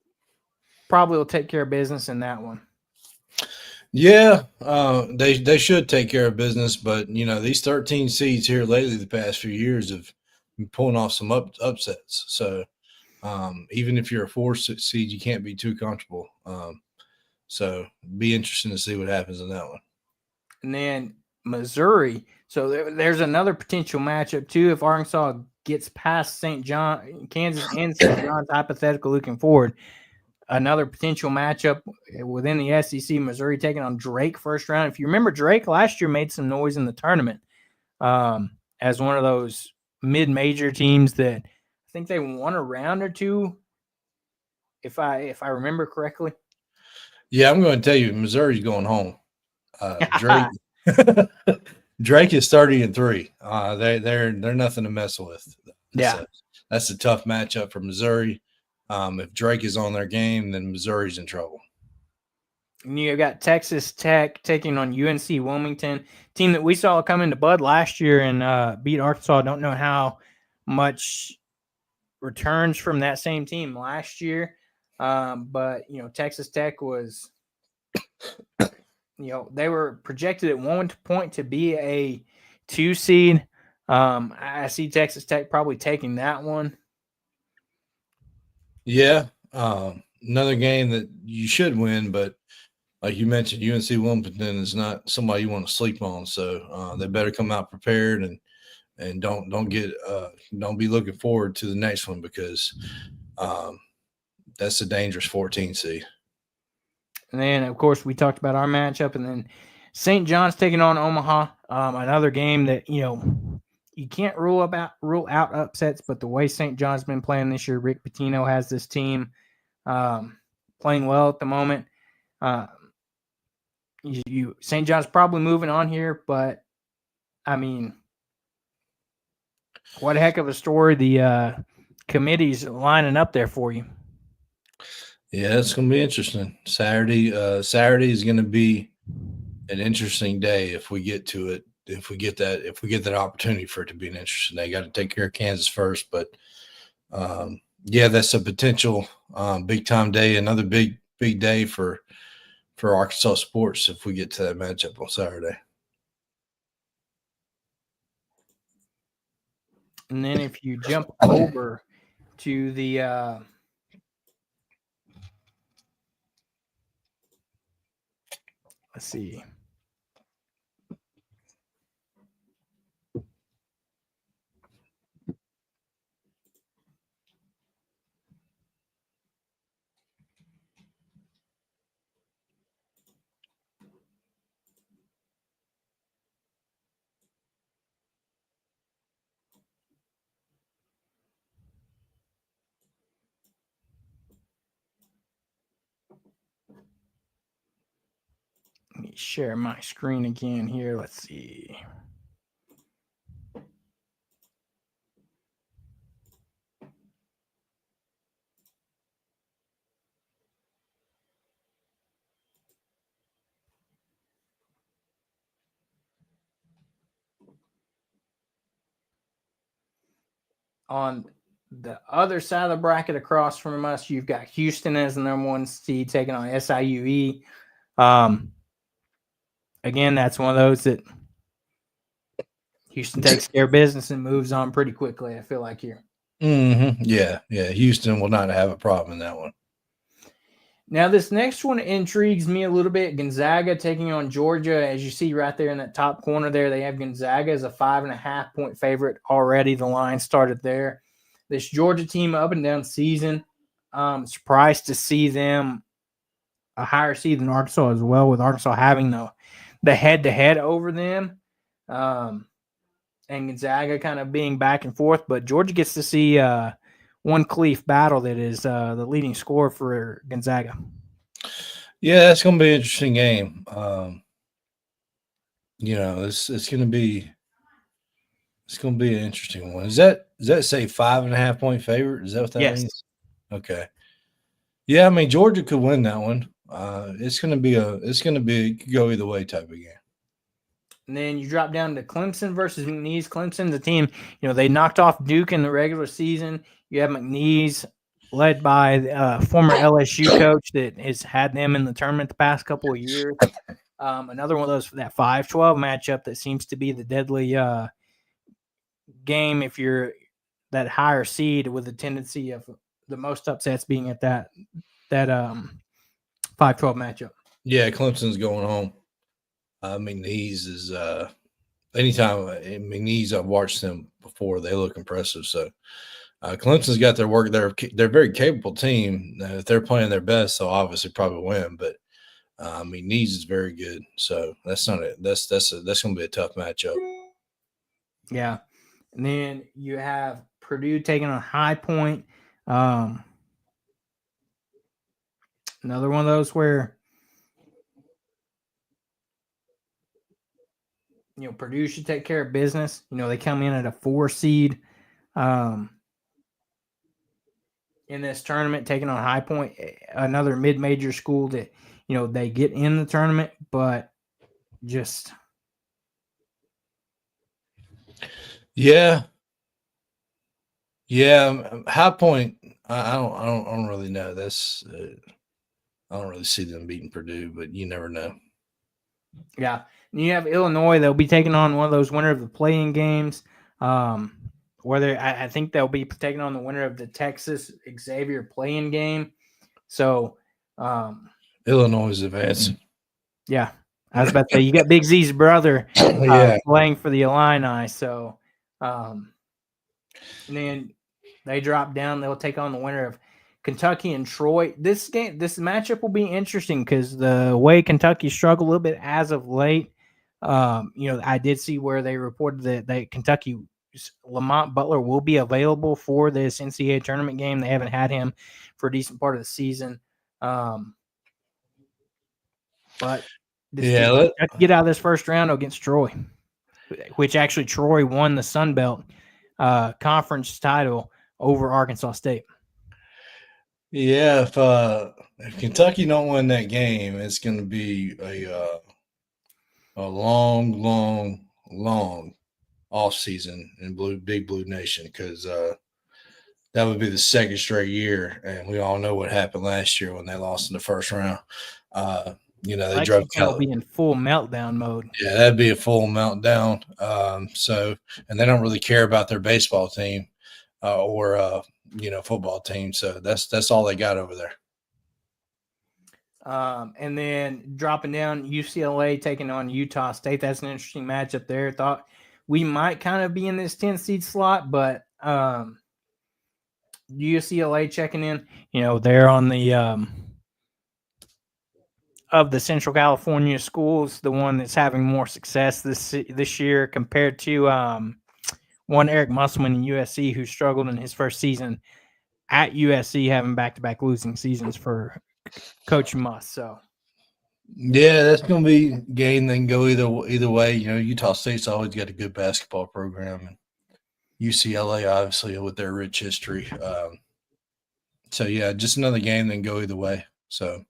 probably will take care of business in that one. Yeah, they should take care of business, but these 13 seeds here lately, the past few years, have been pulling off some upsets. So even if you're a 4 seed, you can't be too comfortable. So be interesting to see what happens in that one. And then Missouri. So there's another potential matchup too. If Arkansas gets past St. John, Kansas and St. John's, hypothetical looking forward, another potential matchup within the SEC, Missouri taking on Drake first round. If you remember, Drake last year made some noise in the tournament as one of those mid-major teams that I think they won a round or two, if I remember correctly. Yeah, I'm going to tell you, Missouri's going home. Drake is 30-3. They're nothing to mess with. That's a tough matchup for Missouri. If Drake is on their game, then Missouri's in trouble. And you got Texas Tech taking on UNC Wilmington, team that we saw come into Bud last year and beat Arkansas. Don't know how much returns from that same team last year. But Texas Tech was, they were projected at one point to be a 2 seed. I see Texas Tech probably taking that one. Yeah, another game that you should win, but like you mentioned, UNC Wilmington is not somebody you want to sleep on. So they better come out prepared and don't be looking forward to the next one because that's a dangerous 14 seed. And then, of course, we talked about our matchup, and then St. John's taking on Omaha, another game that, you can't rule out upsets, but the way St. John's been playing this year, Rick Pitino has this team playing well at the moment. St. John's probably moving on here, but, I mean, what a heck of a story the committee's lining up there for you. Yeah, it's going to be interesting. Saturday is going to be an interesting day if we get to it. If we get that opportunity for it to be an interesting day, got to take care of Kansas first. But that's a potential big time day. Another big day for Arkansas sports if we get to that matchup on Saturday. And then if you jump over to the let's see. Let me share my screen again here. Let's see. On the other side of the bracket across from us, you've got Houston as the number 1 seed taking on SIUE. Again, that's one of those that Houston takes care of business and moves on pretty quickly, I feel like here. Yeah. Houston will not have a problem in that one. Now, this next one intrigues me a little bit. Gonzaga taking on Georgia. As you see right there in that top corner there, they have Gonzaga as a 5.5-point favorite already. The line started there. This Georgia team up and down season. Surprised to see them a higher seed than Arkansas as well, with Arkansas having the head-to-head over them. And Gonzaga kind of being back and forth. But Georgia gets to see one Cleef battle that is the leading scorer for Gonzaga. Yeah, that's going to be an interesting game. It's going to be an interesting one. Does that say 5.5-point favorite? Is that what that means? Okay. Yeah, I mean Georgia could win that one. It's going to be go either way type of game. And then you drop down to Clemson versus McNeese. Clemson's a team, they knocked off Duke in the regular season. You have McNeese led by a former LSU coach that has had them in the tournament the past couple of years. Another one of those, that 5-12 matchup that seems to be the deadly game if you're that higher seed, with a tendency of the most upsets being at that 5-12 matchup. Yeah, Clemson's going home. McNeese is anytime McNeese, I've watched them before. They look impressive. So Clemson's got their work. They're a very capable team. If they're playing their best, they'll obviously probably win. But McNeese is very good. So that's going to be a tough matchup. Yeah, and then you have Purdue taking on High Point. Another one of those where Purdue should take care of business. They come in at a 4 seed in this tournament, taking on High Point, another mid-major school that, they get in the tournament, but just. Yeah. High Point, I don't really know. That's I don't really see them beating Purdue, but you never know. Yeah. And you have Illinois. They'll be taking on one of those winner of the play-in games. Whether I think they'll be taking on the winner of the Texas Xavier play-in game. So Illinois is advancing. Yeah. I was about to say, you got Big Z's brother playing for the Illini. So and then they drop down. They'll take on the winner of Kentucky and Troy. This matchup will be interesting because the way Kentucky struggled a little bit as of late. I did see where they reported that Kentucky Lamont Butler will be available for this NCAA tournament game. They haven't had him for a decent part of the season. But Kentucky get out of this first round against Troy, which actually Troy won the Sun Belt conference title over Arkansas State. Yeah, if Kentucky don't win that game, it's going to be a long off season in Big Blue Nation, because that would be the second straight year, and we all know what happened last year when they lost in the first round. They drove They'll be in full meltdown mode. Yeah, that'd be a full meltdown. And they don't really care about their baseball team or football team. So that's all they got over there. And then dropping down, UCLA taking on Utah State. That's an interesting matchup there. Thought we might kind of be in this 10 seed slot, but UCLA checking in. They're on the of the Central California schools, the one that's having more success this year compared to one Eric Musselman in USC, who struggled in his first season at USC, having back-to-back losing seasons for Coach Muss. So, yeah, that's going to be a game that can go either way. Utah State's always got a good basketball program, and UCLA obviously with their rich history. So yeah, just another game that can go either way. So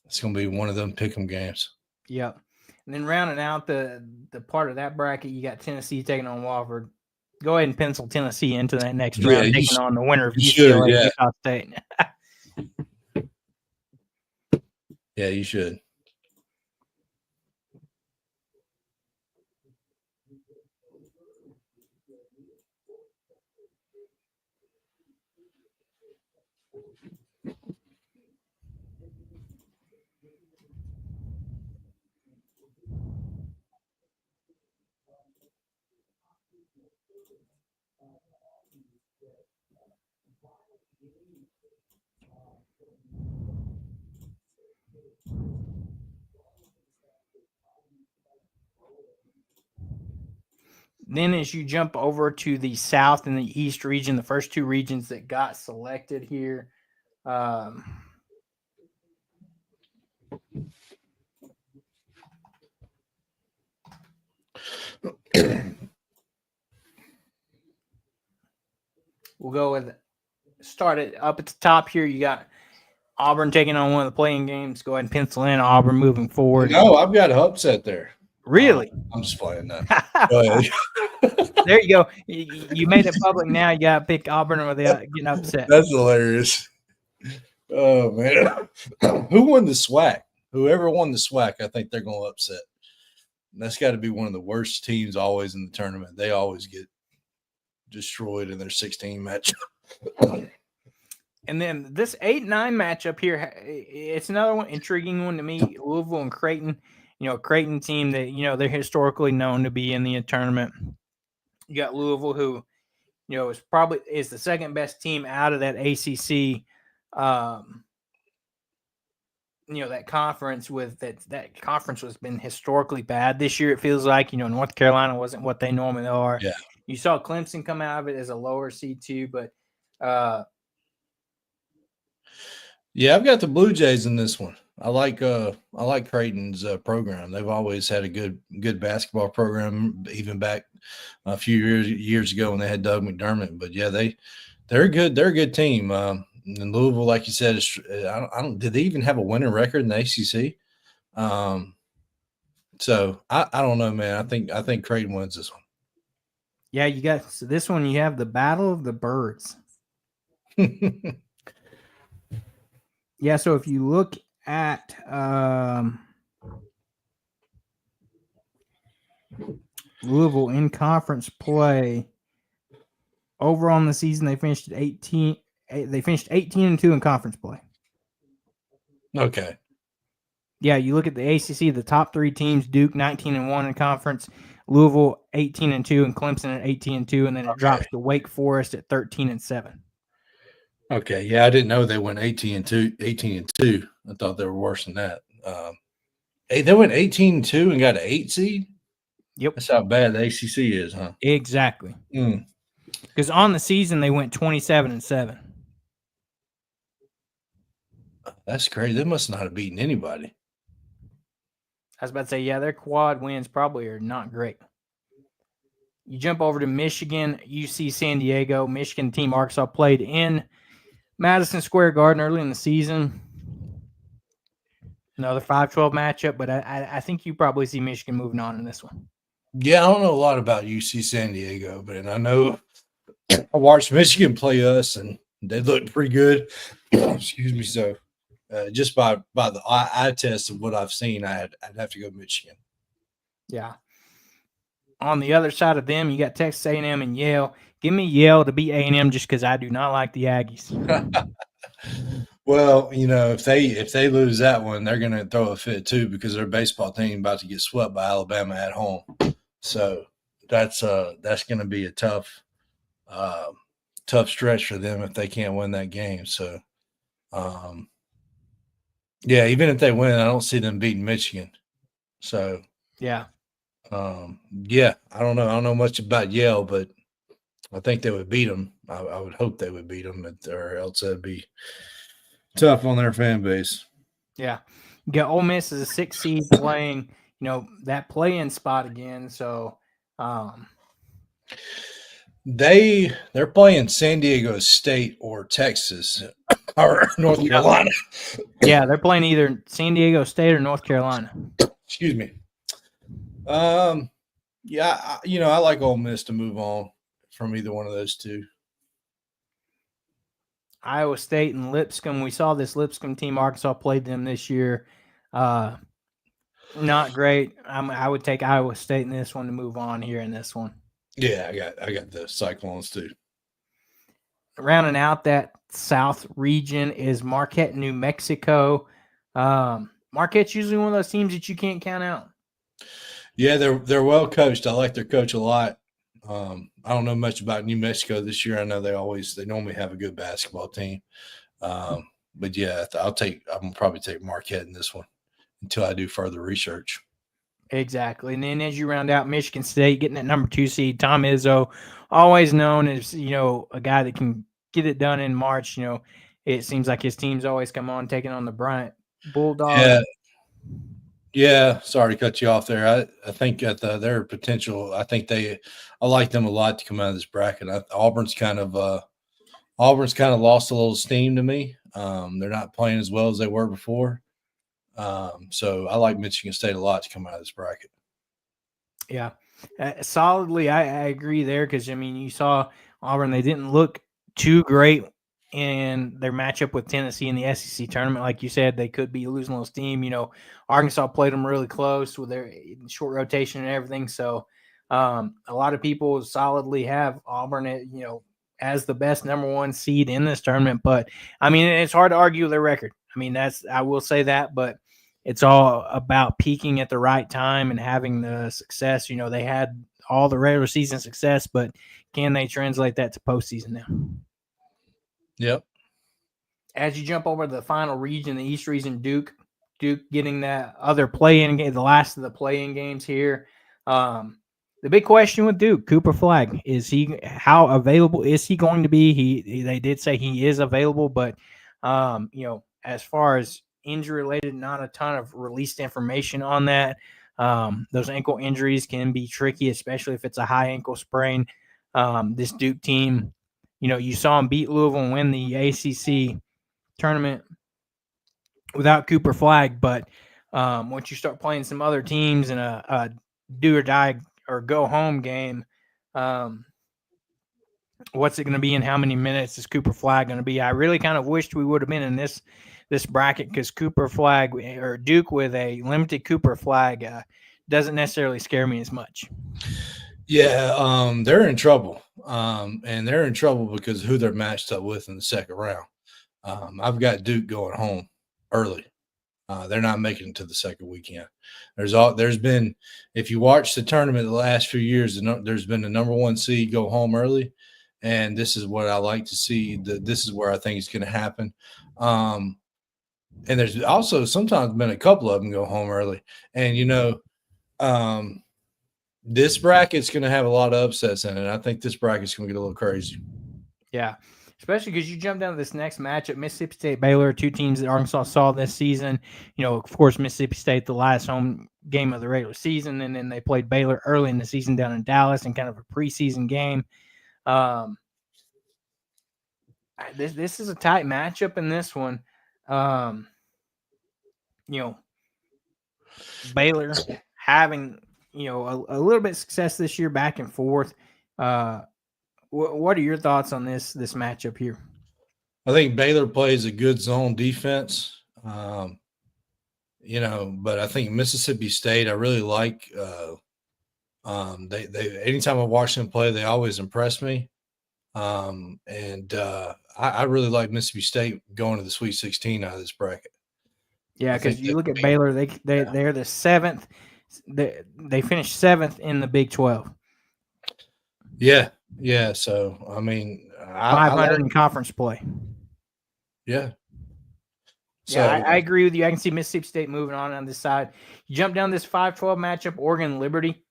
it's going to be one of them pick'em games. Yep. And then rounding out the part of that bracket, you got Tennessee taking on Wofford. Go ahead and pencil Tennessee into that next round, taking on the winner of UCLA, Utah State. Yeah, you should. Then as you jump over to the South and the East region, the first two regions that got selected here, we'll go with start it up at the top here. You got Auburn taking on one of the playing games. Go ahead and pencil in Auburn moving forward. No, I've got an upset there. Really? I'm just playing that. Go ahead. There you go. You made it public now. You got to pick Auburn without getting upset. That's hilarious. Oh, man. Who won the SWAC? Whoever won the SWAC, I think they're going to upset. That's got to be one of the worst teams always in the tournament. They always get destroyed in their 16 match. And then this 8-9 matchup here, it's another one, intriguing one to me. Louisville and Creighton. Creighton team that, they're historically known to be in the tournament. You got Louisville, who, is the second best team out of that ACC, that conference that conference has been historically bad this year. It feels like, North Carolina wasn't what they normally are. Yeah. You saw Clemson come out of it as a lower seed too, but yeah, I've got the Blue Jays in this one. I like Creighton's program. They've always had a good basketball program, even back a few years ago when they had Doug McDermott. But yeah, they're good. They're a good team. And Louisville, like you said, did they even have a winning record in the ACC? So I don't know, man. I think Creighton wins this one. Yeah, this one. You have the Battle of the Birds. Yeah, so if you look at Louisville in conference play, over on the season they finished at 18. They finished 18-2 in conference play. Okay. Yeah, you look at the ACC, the top three teams: Duke 19-1 in conference, Louisville 18-2, and Clemson at 18-2, and then it drops to Wake Forest at 13-7. Okay, yeah, I didn't know they went 18-2. I thought they were worse than that. They went 18-2 and got an 8 seed. Yep, that's how bad the ACC is, huh? Exactly. Because on the season they went 27-7. That's crazy. They must not have beaten anybody. I was about to say, yeah, their quad wins probably are not great. You jump over to Michigan, UC San Diego. Michigan team Arkansas played in Madison Square Garden early in the season. Another 5-12 matchup, but I think you probably see Michigan moving on in this one. Yeah, I don't know a lot about UC San Diego, but I know I watched Michigan play us, and they looked pretty good. Excuse me. So just by the eye test of what I've seen, I'd have to go Michigan. Yeah. On the other side of them, you got Texas A&M and Yale. Give me Yale to beat A&M just because I do not like the Aggies. Well, if they lose that one, they're going to throw a fit too because their baseball team about to get swept by Alabama at home. So that's going to be a tough stretch for them if they can't win that game. So, yeah, even if they win, I don't see them beating Michigan. So, yeah. Yeah, I don't know. I don't know much about Yale, but I think they would beat them. I would hope they would beat them, or else it'd be tough on their fan base. Yeah. You got Ole Miss as a 6 seed playing, that play-in spot again. So they're playing San Diego State or Texas or North Carolina. Yeah, they're playing either San Diego State or North Carolina. Excuse me. Yeah, I like Ole Miss to move on from either one of those two. Iowa State and Lipscomb. We saw this Lipscomb team. Arkansas played them this year. Not great. I would take Iowa State in this one to move on here in this one. Yeah, I got the Cyclones too. Rounding out that South region is Marquette, New Mexico. Marquette's usually one of those teams that you can't count out. Yeah, they're well coached. I like their coach a lot. I don't know much about New Mexico this year. I know they normally have a good basketball team. But yeah, I'm gonna probably take Marquette in this one until I do further research. Exactly. And then as you round out Michigan State, getting that number 2 seed, Tom Izzo, always known as, a guy that can get it done in March. It seems like his teams always come on taking on the Bryant Bulldogs. Yeah. Yeah, sorry to cut you off there. I think at their potential, I like them a lot to come out of this bracket. Auburn's kind of lost a little steam to me. They're not playing as well as they were before. So I like Michigan State a lot to come out of this bracket. Yeah, solidly. I agree there because, you saw Auburn, they didn't look too great in their matchup with Tennessee in the SEC tournament. Like you said, they could be losing a little steam. Arkansas played them really close with their short rotation and everything. So a lot of people solidly have Auburn as the best number 1 seed in this tournament. But, it's hard to argue their record. I will say that, but it's all about peaking at the right time and having the success. They had all the regular season success, but can they translate that to postseason now? Yep. As you jump over to the final region, the East region, Duke getting that other play-in game, the last of the play-in games here. The big question with Duke, Cooper Flagg, how available is he going to be? They did say he is available, but as far as injury related, not a ton of released information on that. Those ankle injuries can be tricky, especially if it's a high ankle sprain. This Duke team, you saw them beat Louisville and win the ACC tournament without Cooper Flagg, but once you start playing some other teams in a do or die or go home game, what's it going to be and how many minutes is Cooper Flagg going to be? I really kind of wished we would have been in this bracket because Cooper Flagg or Duke with a limited Cooper Flagg doesn't necessarily scare me as much. Yeah, they're in trouble, and they're in trouble because of who they're matched up with in the second round. I've got Duke going home early. They're not making it to the second weekend. There's been, if you watch the tournament the last few years, there's been a number 1 seed go home early, and this is what I like to see. This is where I think it's going to happen. And there's also sometimes been a couple of them go home early, and this bracket's going to have a lot of upsets in it. I think this bracket's going to get a little crazy. Yeah, especially because you jump down to this next matchup, Mississippi State, Baylor, 2 teams that Arkansas saw this season. Of course, Mississippi State, the last home game of the regular season, and then they played Baylor early in the season down in Dallas in kind of a preseason game. This is a tight matchup in this one. Baylor having a little bit of success this year, back and forth. What are your thoughts on this matchup here? I think Baylor plays a good zone defense, but I think Mississippi State, I really like. They anytime I watch them play, they always impress me. I really like Mississippi State going to the Sweet 16 out of this bracket. Yeah, because you look at Baylor, they're the 7th. They finished 7th in the Big 12. Yeah. So 500 in conference play. Yeah. So I agree with you. I can see Mississippi State moving on this side. You jump down this 5-12 matchup, Oregon Liberty.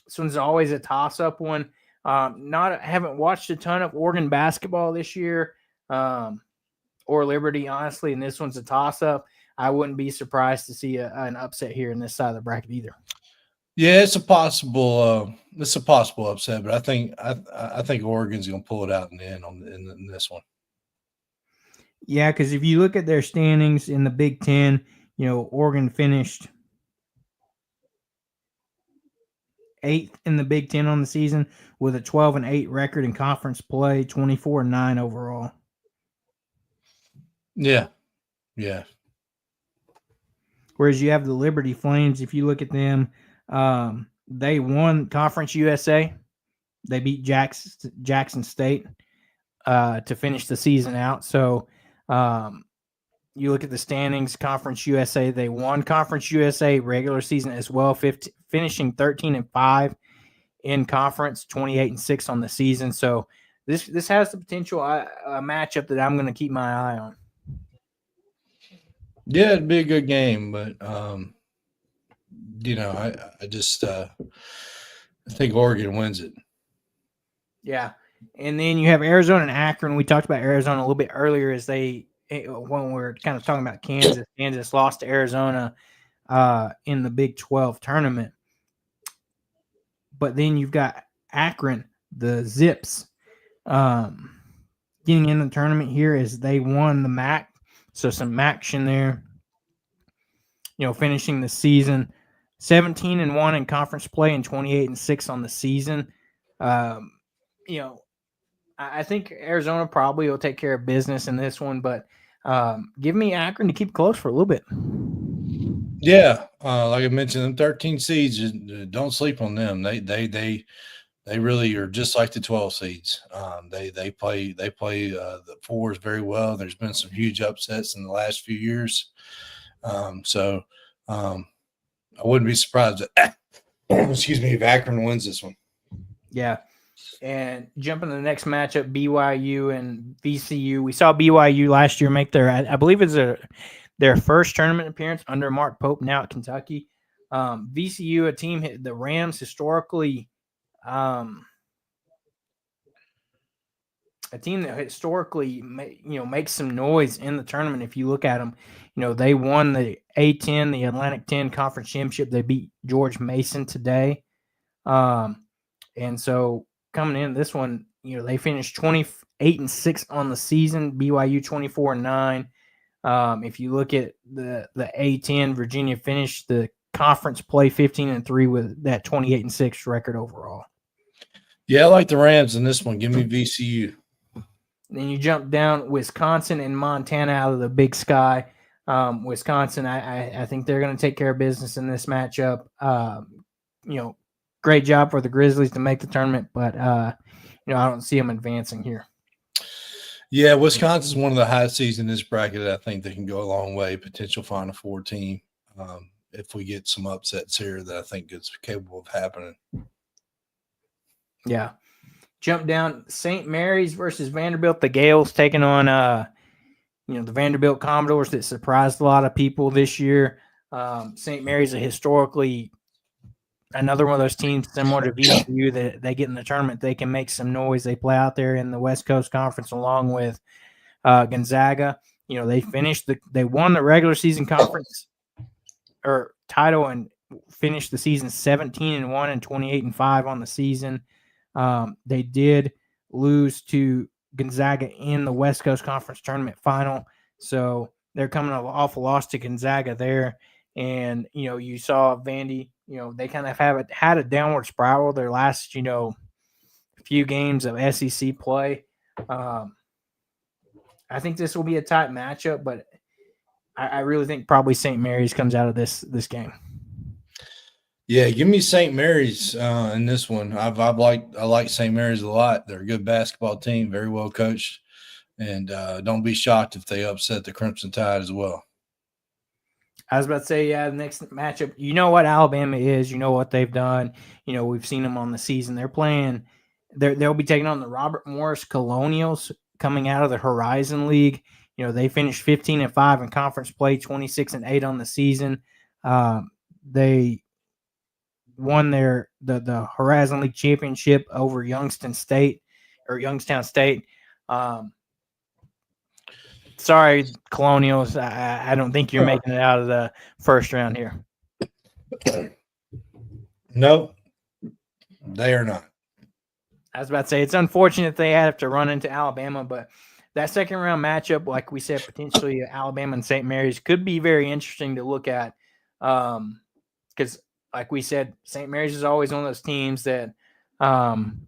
This one's always a toss-up one. Haven't watched a ton of Oregon basketball this year, or Liberty, honestly, and this one's a toss-up. I wouldn't be surprised to see an upset here in this side of the bracket either. Yeah, it's a possible upset, but I think Oregon's going to pull it out in the end in this one. Yeah, because if you look at their standings in the Big Ten, Oregon finished 8th in the Big Ten on the season with a 12-8 record in conference play, 24-9 overall. Yeah. Whereas you have the Liberty Flames, if you look at them, they won Conference USA. They beat Jackson State to finish the season out. So you look at the standings, Conference USA, they won Conference USA regular season as well, finishing 13-5 in conference, 28-6 on the season. So this has the potential a matchup that I'm going to keep my eye on. Yeah, it'd be a good game, but I just I think Oregon wins it. Yeah. And then you have Arizona and Akron. We talked about Arizona a little bit earlier when we were kind of talking about Kansas. Kansas lost to Arizona in the Big 12 tournament. But then you've got Akron, the Zips, getting in the tournament here as they won the MAC. So some action there. Finishing the season 17-1 in conference play and 28-6 on the season. I think Arizona probably will take care of business in this one, but give me Akron to keep close for a little bit. Yeah, like I mentioned, them 13 seeds, don't sleep on them. They really are just like the 12 seeds. They play the fours very well. There's been some huge upsets in the last few years. I wouldn't be surprised if Akron wins this one. Yeah. And jumping to the next matchup, BYU and VCU. We saw BYU last year make I believe it's their first tournament appearance under Mark Pope, now at Kentucky. VCU, a team, the Rams historically, a team that historically, makes some noise in the tournament. If you look at them, they won the A10, the Atlantic 10 Conference Championship. They beat George Mason today. And so coming in this one, they finished 28-6 on the season. BYU 24-9. If you look at the A10, Virginia finished the conference play 15-3 with that 28-6 record overall. Yeah, I like the Rams in this one. Give me VCU. Then you jump down Wisconsin and Montana out of the Big Sky. Wisconsin, I think they're going to take care of business in this matchup. Great job for the Grizzlies to make the tournament, but I don't see them advancing here. Yeah, Wisconsin's one of the high seeds in this bracket. I think they can go a long way. Potential Final Four team. If we get some upsets here, that I think is capable of happening. Yeah. Jump down, St. Mary's versus Vanderbilt. The Gales taking on, the Vanderbilt Commodores that surprised a lot of people this year. St. Mary's are historically another one of those teams similar to VCU that they get in the tournament. They can make some noise. They play out there in the West Coast Conference along with Gonzaga. They won the regular season conference or title and finished the season 17-1 and 28-5 on the season. They did lose to Gonzaga in the West Coast Conference Tournament final. So they're coming off a loss to Gonzaga there. And, you saw Vandy, they kind of had a downward spiral their last, few games of SEC play. I think this will be a tight matchup, but I really think probably St. Mary's comes out of this game. Yeah, give me St. Mary's in this one. I like St. Mary's a lot. They're a good basketball team, very well coached, and don't be shocked if they upset the Crimson Tide as well. I was about to say, the next matchup, you know what Alabama is, you know what they've done. We've seen them on the season. They'll be taking on the Robert Morris Colonials coming out of the Horizon League. They finished 15-5 in conference play, 26-8 on the season. They won the Horizon League championship over Youngstown State. Sorry, Colonials. I don't think you're making it out of the first round here. No, they are not. I was about to say, it's unfortunate they have to run into Alabama, but that second round matchup, like we said, potentially Alabama and St. Mary's could be very interesting to look at. Because like we said, St. Mary's is always one of those teams that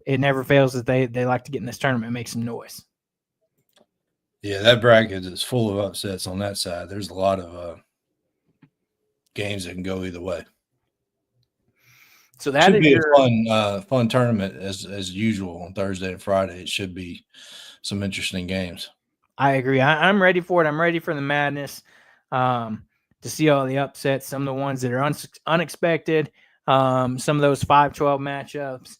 it never fails that they like to get in this tournament and make some noise. Yeah, that bracket is full of upsets on that side. There's a lot of games that can go either way. So that should be a fun tournament as usual on Thursday and Friday. It should be some interesting games. I agree. I'm ready for it. I'm ready for the madness. To see all the upsets, some of the ones that are unexpected, some of those 5-12 matchups.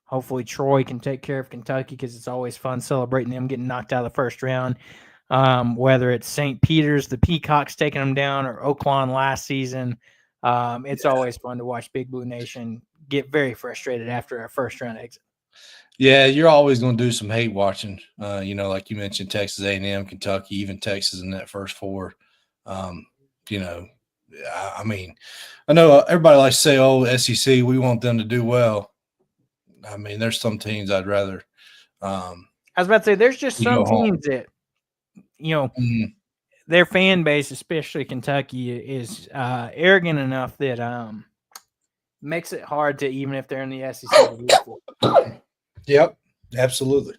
Hopefully Troy can take care of Kentucky because it's always fun celebrating them getting knocked out of the first round. Whether it's St. Peter's, the Peacocks taking them down, or Oakland last season, it's always fun to watch Big Blue Nation get very frustrated after a first round exit. Yeah, you're always going to do some hate watching. Like you mentioned, Texas A&M, Kentucky, even Texas in that first four. I know everybody likes to say, "Oh, SEC, we want them to do well." I mean, there's some teams I'd rather. I was about to say, there's just some teams that, their fan base, especially Kentucky, is arrogant enough that makes it hard to, even if they're in the SEC, to root for. Yep, absolutely.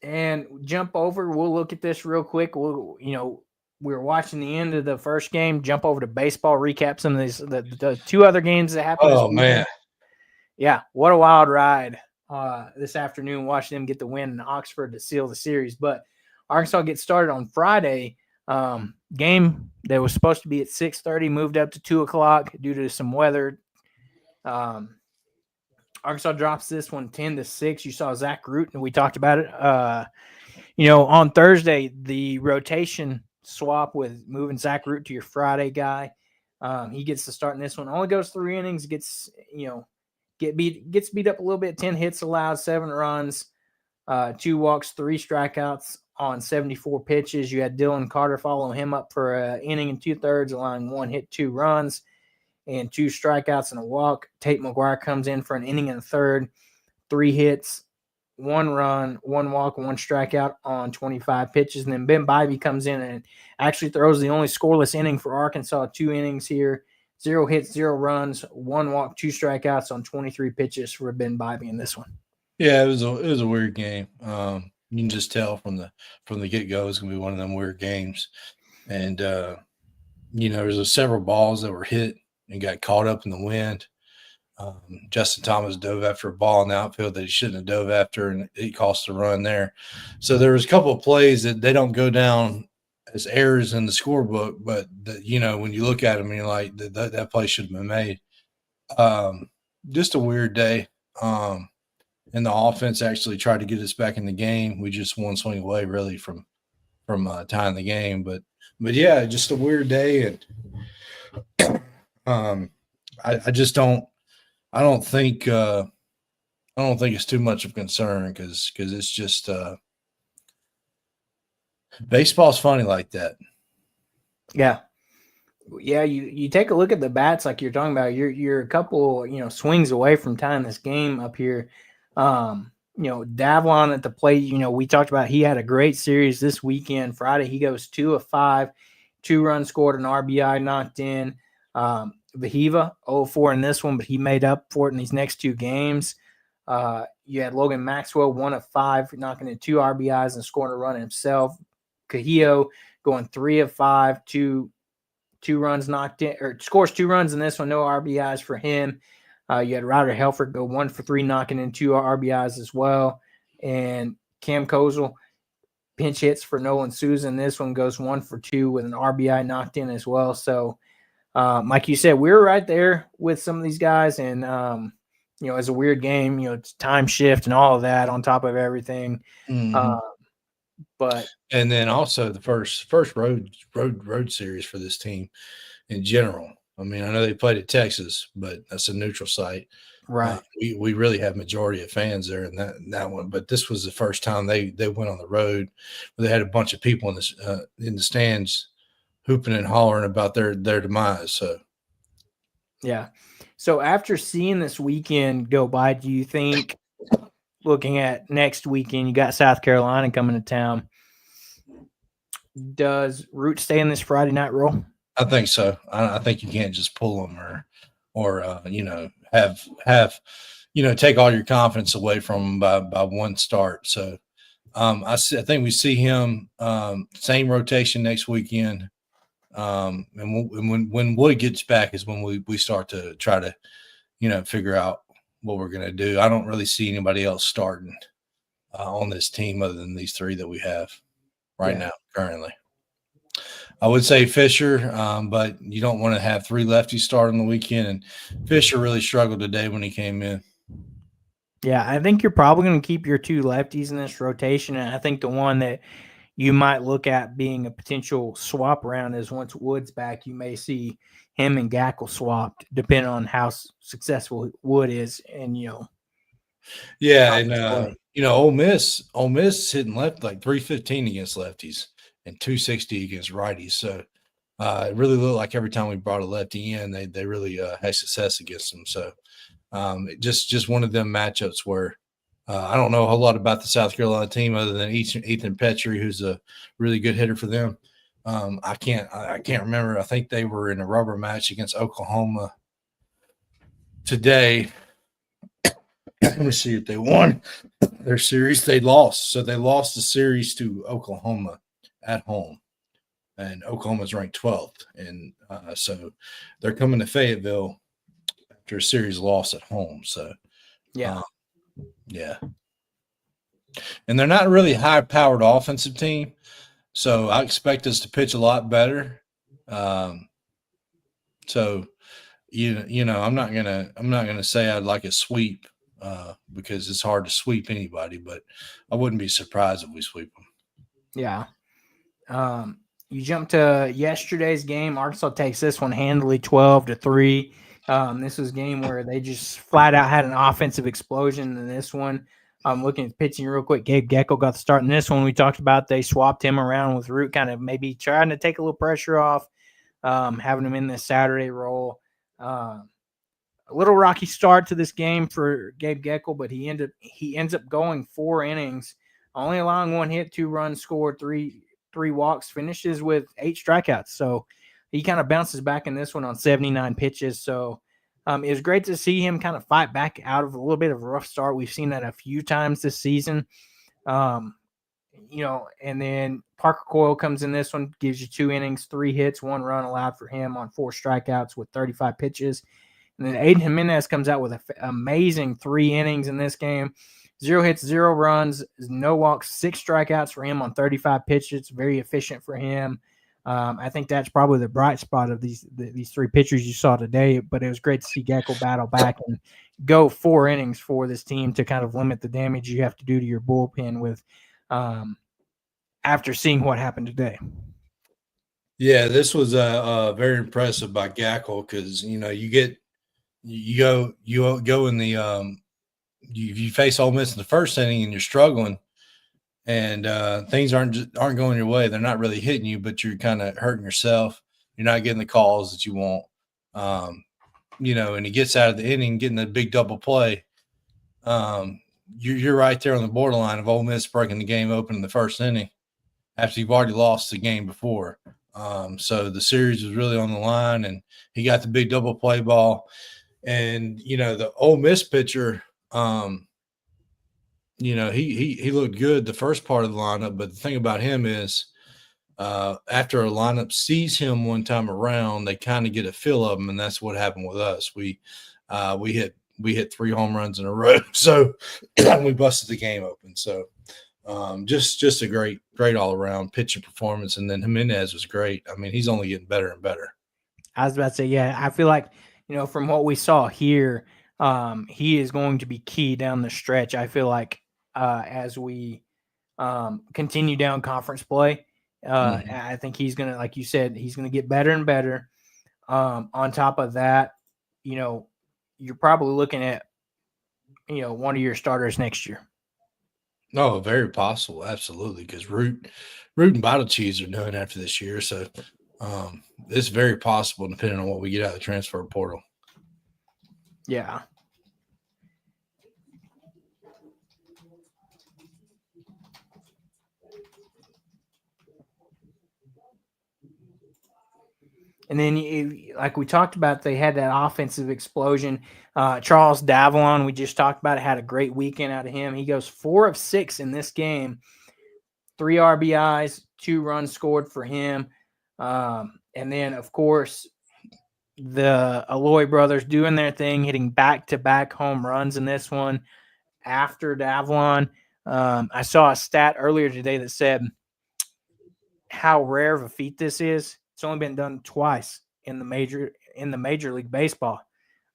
And jump over. We'll look at this real quick. We're watching the end of the first game. Jump over to baseball. Recap some of these the two other games that happened. Oh man, yeah, what a wild ride this afternoon. Watching them get the win in Oxford to seal the series. But Arkansas gets started on Friday. Game that was supposed to be at 6:30 moved up to 2:00 due to some weather. Arkansas drops this one 10-6. You saw Zach Root, and we talked about it. On Thursday, the rotation swap with moving Zach Root to your Friday guy. He gets to start in this one. Only goes 3 innings. Gets beat up a little bit. 10 hits allowed, 7 runs, 2 walks, 3 strikeouts on 74 pitches. You had Dylan Carter follow him up for an inning and 2/3, allowing 1 hit, 2 runs, and 2 strikeouts and a walk. Tate McGuire comes in for an inning and a third, 3 hits, 1 run, 1 walk, 1 strikeout on 25 pitches. And then Ben Bybee comes in and actually throws the only scoreless inning for Arkansas, 2 innings here, 0 hits, 0 runs, 1 walk, 2 strikeouts on 23 pitches for Ben Bybee in this one. Yeah, it was a weird game. You can just tell from the get-go it's going to be one of them weird games. And, there's several balls that were hit and got caught up in the wind. Justin Thomas dove after a ball in the outfield that he shouldn't have dove after, and it cost a run there. So there was a couple of plays that they don't go down as errors in the scorebook, but when you look at them, you're like, that play should have been made. Just a weird day. And the offense actually tried to get us back in the game. We just one swing away, really, from tying the game. But yeah, just a weird day, and I just don't. I don't think it's too much of concern because it's just baseball's funny like that. Yeah. You take a look at the bats like you're talking about. You're a couple swings away from tying this game up here. Davlon at the plate. We talked about he had a great series this weekend. Friday he goes 2 of 5, 2 runs scored, an RBI knocked in. Vahiva 0-4 in this one, but he made up for it in these next 2 games. You had Logan Maxwell 1 of 5, knocking in 2 RBIs and scoring a run himself. Cahillo going 3 of 5, 2 runs knocked in, or scores 2 runs in this one, no RBIs for him. You had Ryder Helfrich go 1 for 3, knocking in 2 RBIs as well. And Cam Kozel pinch hits for Nolan Souza. This one goes 1 for 2 with an RBI knocked in as well. So, like you said, we're right there with some of these guys. And, it's a weird game, it's time shift and all of that on top of everything. Mm-hmm. And then also the first road series for this team in general. I mean, I know they played at Texas, but that's a neutral site. Right. We really have majority of fans there in that one. But this was the first time they went on the road where they had a bunch of people in the stands hooping and hollering about their demise. So, yeah. So after seeing this weekend go by, do you think, looking at next weekend, you got South Carolina coming to town, does Root stay in this Friday night role? I think so. I think you can't just pull them or have take all your confidence away from them by one start. So I think we see him same rotation next weekend. And when Wood gets back is when we start to try to figure out what we're going to do. I don't really see anybody else starting on this team other than these 3 that we have right now currently. I would say Fisher, but you don't want to have three lefties start on the weekend. And Fisher really struggled today when he came in. Yeah, I think you're probably going to keep your two lefties in this rotation. And I think the one that you might look at being a potential swap around is once Wood's back, you may see him and Gackle swapped, depending on how successful Wood is. And, Yeah, and Ole Miss hitting left like 315 against lefties and 260 against righties. So it really looked like every time we brought a lefty in, they really had success against them. So just one of them matchups where I don't know a whole lot about the South Carolina team other than Ethan Petrie, who's a really good hitter for them. I can't remember. I think they were in a rubber match against Oklahoma today. Let me see if they won their series. They lost. So they lost the series to Oklahoma at home. And Oklahoma's ranked 12th. And so they're coming to Fayetteville after a series loss at home. So, yeah. And they're not really high-powered offensive team. So I expect us to pitch a lot better. So I'm not gonna say I'd like a sweep because it's hard to sweep anybody, but I wouldn't be surprised if we sweep them. Yeah. You jump to yesterday's game. Arkansas takes this one handily, 12-3. This was a game where they just flat out had an offensive explosion in this one. Looking at pitching real quick, Gabe Geckel got the start in this one. We talked about they swapped him around with Root, kind of maybe trying to take a little pressure off, having him in this Saturday role. A little rocky start to this game for Gabe Geckel, but he ends up going 4 innings, only allowing 1 hit, 2 runs scored, three walks, finishes with 8 strikeouts. So he kind of bounces back in this one on 79 pitches. So it was great to see him kind of fight back out of a little bit of a rough start. We've seen that a few times this season. And then Parker Coyle comes in this one, gives you 2 innings, 3 hits, 1 run allowed for him on 4 strikeouts with 35 pitches. And then Aiden Jimenez comes out with an amazing 3 innings in this game. 0 hits, 0 runs, no walks, 6 strikeouts for him on 35 pitches. Very efficient for him. I think that's probably the bright spot of these 3 pitchers you saw today. But it was great to see Geckel battle back and go 4 innings for this team to kind of limit the damage you have to do to your bullpen with after seeing what happened today. Yeah, this was very impressive by Geckel because you go in the you face Ole Miss in the first inning and you're struggling and things aren't going your way. They're not really hitting you, but you're kind of hurting yourself. You're not getting the calls that you want. And he gets out of the inning, getting the big double play. You're right there on the borderline of Ole Miss breaking the game open in the first inning after you've already lost the game before. So the series was really on the line, and he got the big double play ball. And, the Ole Miss pitcher, he looked good the first part of the lineup. But the thing about him is after a lineup sees him one time around, they kind of get a feel of him, and that's what happened with us. We hit 3 home runs in a row, so we busted the game open. So just a great all around pitching performance, and then Jimenez was great. I mean, he's only getting better and better. I was about to say, yeah, I feel like from what we saw here, he is going to be key down the stretch. I feel like as we continue down conference play. I think he's going to, like you said, he's going to get better and better. On top of that, you're probably looking at, one of your starters next year. Oh, very possible. Absolutely. Because Root and Bottle Cheese are done after this year. So it's very possible depending on what we get out of the transfer portal. Yeah. And then, like we talked about, they had that offensive explosion. Charles Davalon, we just talked about it, had a great weekend out of him. He goes 4 of 6 in this game, 3 RBIs, 2 runs scored for him. And then, of course, the Aloy brothers doing their thing, hitting back-to-back home runs in this one after Davalon. I saw a stat earlier today that said how rare of a feat this is. It's only been done twice in the Major League Baseball.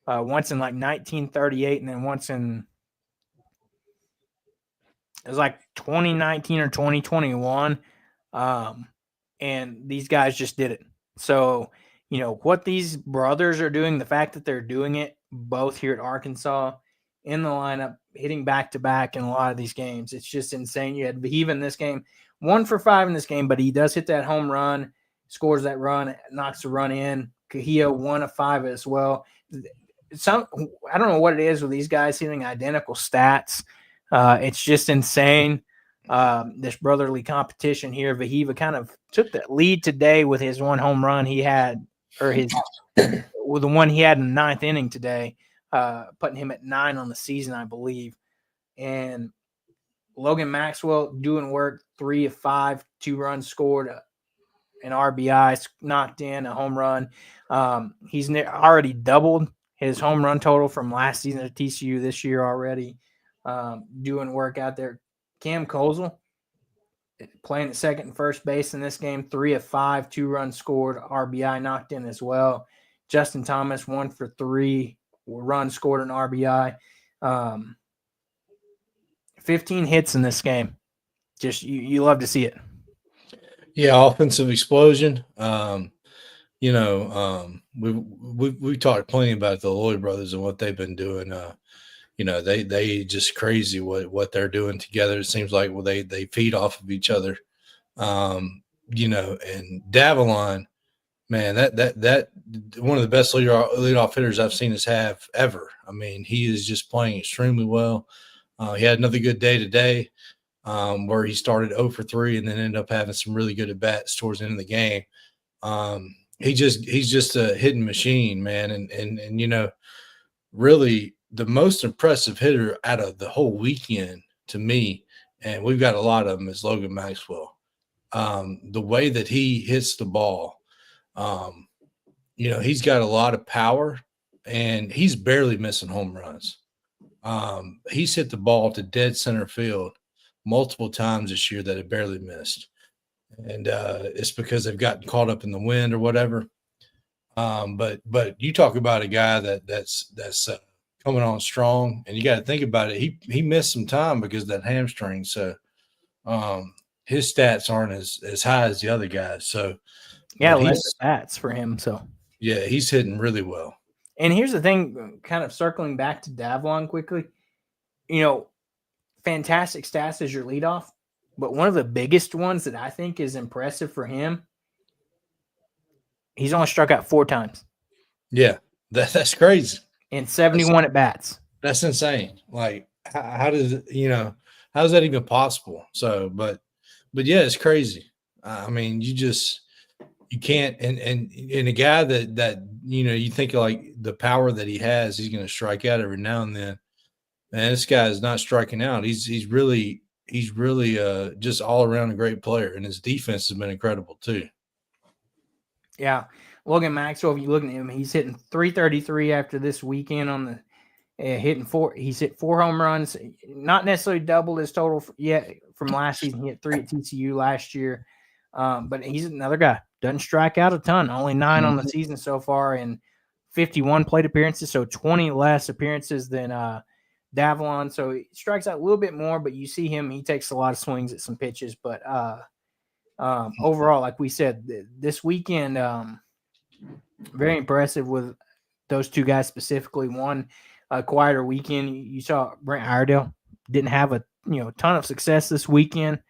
Once in like 1938, and then once in it was like 2019 or 2021. And these guys just did it. So, what these brothers are doing, the fact that they're doing it both here at Arkansas in the lineup, hitting back to back in a lot of these games, it's just insane. You had Vahiva in this game, 1 for 5 in this game, but he does hit that home run, scores that run, knocks the run in. Kahia 1 of 5 as well. I don't know what it is with these guys hitting identical stats. It's just insane. This brotherly competition here. Vahiva kind of took the lead today with his 1 home run he had, or with the one he had in the 9th inning today, putting him at 9 on the season, I believe. And Logan Maxwell doing work, 3 of 5, 2 runs scored, an RBI knocked in, a home run. He's already doubled his home run total from last season at TCU this year already. Doing work out there. Cam Kozel playing at second and first base in this game, 3 of 5, 2 runs scored, RBI knocked in as well. Justin Thomas, 1 for 3, runs scored, an RBI. 15 hits in this game. Just you love to see it. Yeah, offensive explosion. We talked plenty about the Lloyd brothers and what they've been doing. They just crazy what they're doing together. It seems like they feed off of each other. And Davalon, man, that one of the best leadoff hitters I've seen us have ever. I mean, he is just playing extremely well. He had another good day today, where he started 0 for 3 and then ended up having some really good at bats towards the end of the game. He's just a hitting machine, man, and really the most impressive hitter out of the whole weekend to me, and we've got a lot of them, is Logan Maxwell. The way that he hits the ball, he's got a lot of power, and he's barely missing home runs. He's hit the ball to dead center field multiple times this year that it barely missed. And it's because they've gotten caught up in the wind or whatever. But you talk about a guy that's coming on strong, and you got to think about it. He missed some time because of that hamstring. So his stats aren't as high as the other guys. So yeah, less stats for him. So yeah, he's hitting really well. And here's the thing, kind of circling back to Davalon quickly, fantastic stats as your leadoff, but one of the biggest ones that I think is impressive for him, he's only struck out 4 times. Yeah, that's crazy. And 71 at bats. That's insane. Like, how does how's that even possible? So, but yeah, it's crazy. I mean, you can't, and a guy that you think like the power that he has, he's going to strike out every now and then. And this guy is not striking out. He's really just all around a great player, and his defense has been incredible too. Yeah, Logan Maxwell, if you look at him, he's hitting 333 after this weekend on the hitting 4. He's hit 4 home runs, not necessarily doubled his total yet from last season. He hit 3 at TCU last year, but he's another guy. Doesn't strike out a ton, only 9 on the season so far, and 51 plate appearances, so 20 less appearances than Davalon. So he strikes out a little bit more, but you see him, he takes a lot of swings at some pitches. But overall, like we said, this weekend, very impressive with those 2 guys specifically. One, a quieter weekend. You saw Brent Iredale didn't have a ton of success this weekend.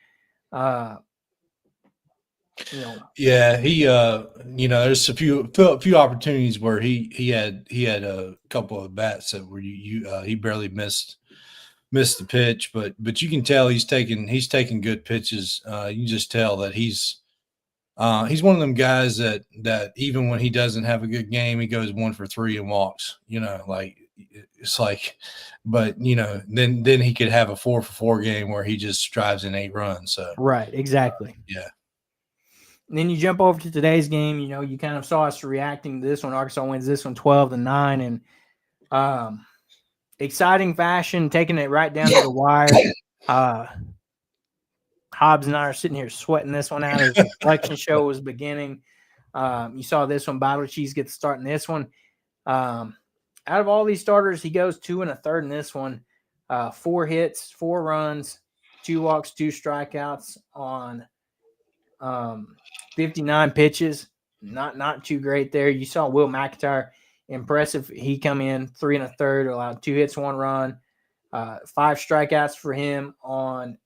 Yeah, he there's a few opportunities where he had a couple of bats that were he barely missed the pitch, but you can tell he's taking good pitches. You can just tell that he's one of them guys that even when he doesn't have a good game, he goes 1 for 3 and walks. It's like, but then he could have a 4 for 4 game where he just drives in 8 runs. So right, exactly. Yeah. And then you jump over to today's game. You kind of saw us reacting to this one. Arkansas wins this one 12-9, and exciting fashion, taking it right down to the wire. Hobbs and I are sitting here sweating this one out as the selection show was beginning. You saw this one. Battle Cheese gets starting this one. Out of all these starters, he goes 2 1/3 in this one. 4 hits, 4 runs, 2 walks, 2 strikeouts on 59 pitches. Not too great there. You saw Will McIntyre, impressive. He come in 3 1/3, allowed 2 hits, 1 run, 5 strikeouts for him on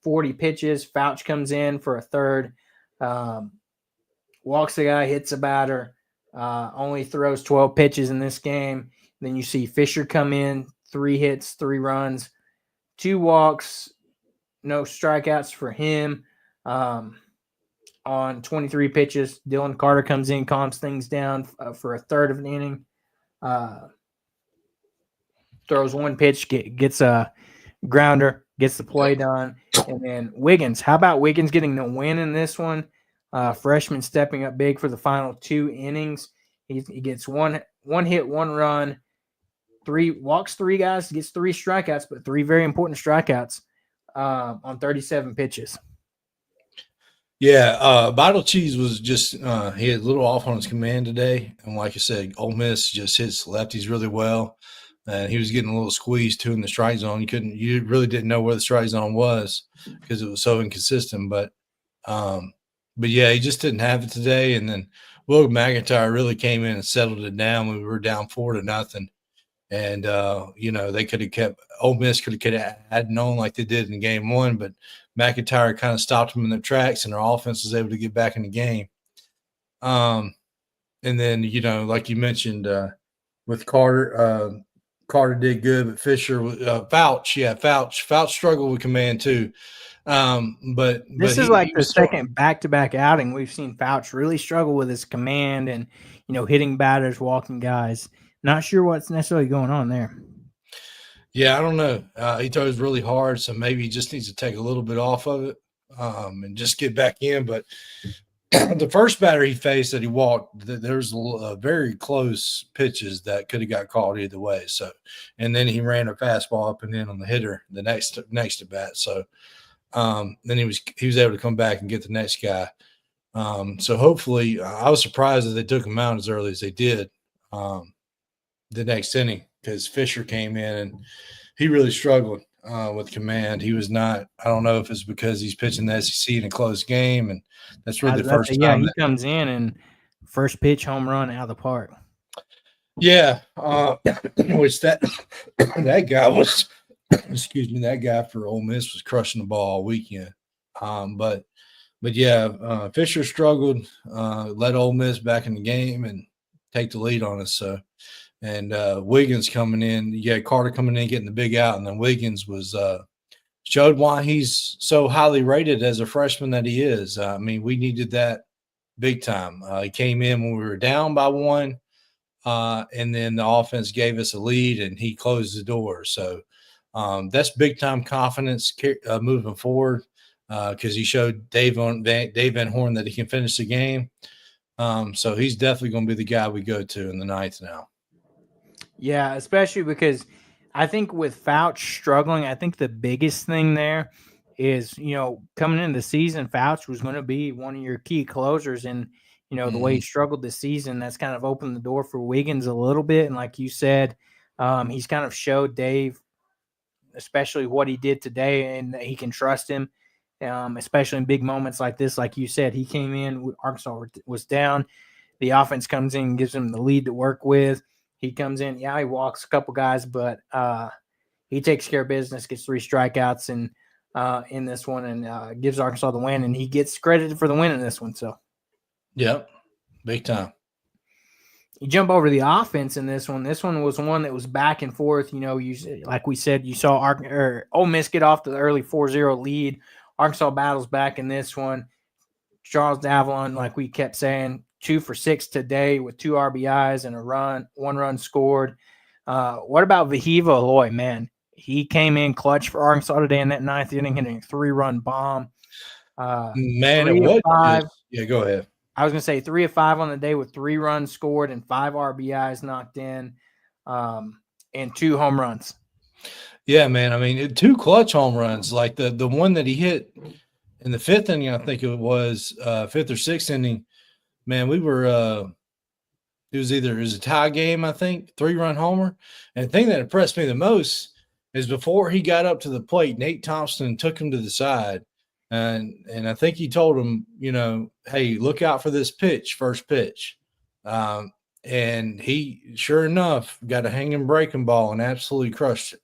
40 pitches. Fouch comes in for a third, walks the guy, hits a batter, only throws 12 pitches in this game. Then you see Fisher come in, 3 hits, 3 runs, 2 walks, no strikeouts for him. On 23 pitches, Dylan Carter comes in, calms things down for a third of an inning. Throws 1 pitch, gets a grounder, gets the play done. And then Wiggins. How about Wiggins getting the win in this one? Freshman stepping up big for the final 2 innings. He gets one hit, 1 run, 3 walks, 3 guys, gets 3 strikeouts, but 3 very important strikeouts on 37 pitches. Yeah, Battle Cheese was just he had a little off on his command today, and like I said, Ole Miss just hits lefties really well, and he was getting a little squeezed too in the strike zone. You really didn't know where the strike zone was because it was so inconsistent. But yeah, he just didn't have it today. And then Will McIntyre really came in and settled it down when we were down 4-0. And they could have kept Ole Miss could have added on like they did in game 1, but McIntyre kind of stopped them in their tracks, and their offense was able to get back in the game. And then like you mentioned with Carter, Carter did good, but Fisher, Fouch struggled with command too. But this is like the second back-to-back outing we've seen Fouch really struggle with his command and hitting batters, walking guys. Not sure what's necessarily going on there. Yeah, I don't know. He throws really hard, so maybe he just needs to take a little bit off of it and just get back in. But the first batter he faced that he walked, there's very close pitches that could have got called either way. So, and then he ran a fastball up and in on the hitter the next at bat. So then he was able to come back and get the next guy. So hopefully, I was surprised that they took him out as early as they did the next inning, because Fisher came in and he really struggled with command. He was not – I don't know if it's because he's pitching the SEC in a close game, and that's really the first time. Yeah, he comes in and first pitch home run out of the park. Yeah, which that guy was – excuse me, that guy for Ole Miss was crushing the ball all weekend. But yeah, Fisher struggled, led Ole Miss back in the game and take the lead on us. So – and Wiggins coming in, you had Carter coming in, getting the big out, and then Wiggins was showed why he's so highly rated as a freshman that he is. I mean, we needed that big time. He came in when we were down by 1, and then the offense gave us a lead, and he closed the door. So that's big time confidence moving forward because he showed Dave Van Horn that he can finish the game. So he's definitely going to be the guy we go to in the 9th now. Yeah, especially because I think with Fouch struggling, I think the biggest thing there is, coming into the season, Fouch was going to be one of your key closers. And, the way he struggled this season, that's kind of opened the door for Wiggins a little bit. And like you said, he's kind of showed Dave, especially what he did today, and that he can trust him, especially in big moments like this. Like you said, he came in, Arkansas was down. The offense comes in and gives him the lead to work with. He comes in, he walks a couple guys, but he takes care of business, gets 3 strikeouts in this one, and gives Arkansas the win, and he gets credited for the win in this one. So, yep, big time. You jump over the offense in this one. This one was one that was back and forth. Like we said, you saw Ole Miss get off the early 4-0 lead. Arkansas battles back in this one. Charles Davalon, like we kept saying, 2 for 6 today with 2 RBIs and 1 run scored. What about Vahiva Aloy, man? He came in clutch for Arkansas today in that 9th inning, hitting a 3-run bomb. Man, what? Yeah, go ahead. I was going to say 3 of 5 on the day with 3 runs scored and 5 RBIs knocked in, and 2 home runs. Yeah, man. I mean, 2 clutch home runs, like the one that he hit in the fifth inning, I think it was fifth or sixth inning, man, we were it was a tie game, I think, 3-run homer. And the thing that impressed me the most is before he got up to the plate, Nate Thompson took him to the side. And I think he told him, hey, look out for this pitch, first pitch. And he, sure enough, got a hanging breaking ball and absolutely crushed it.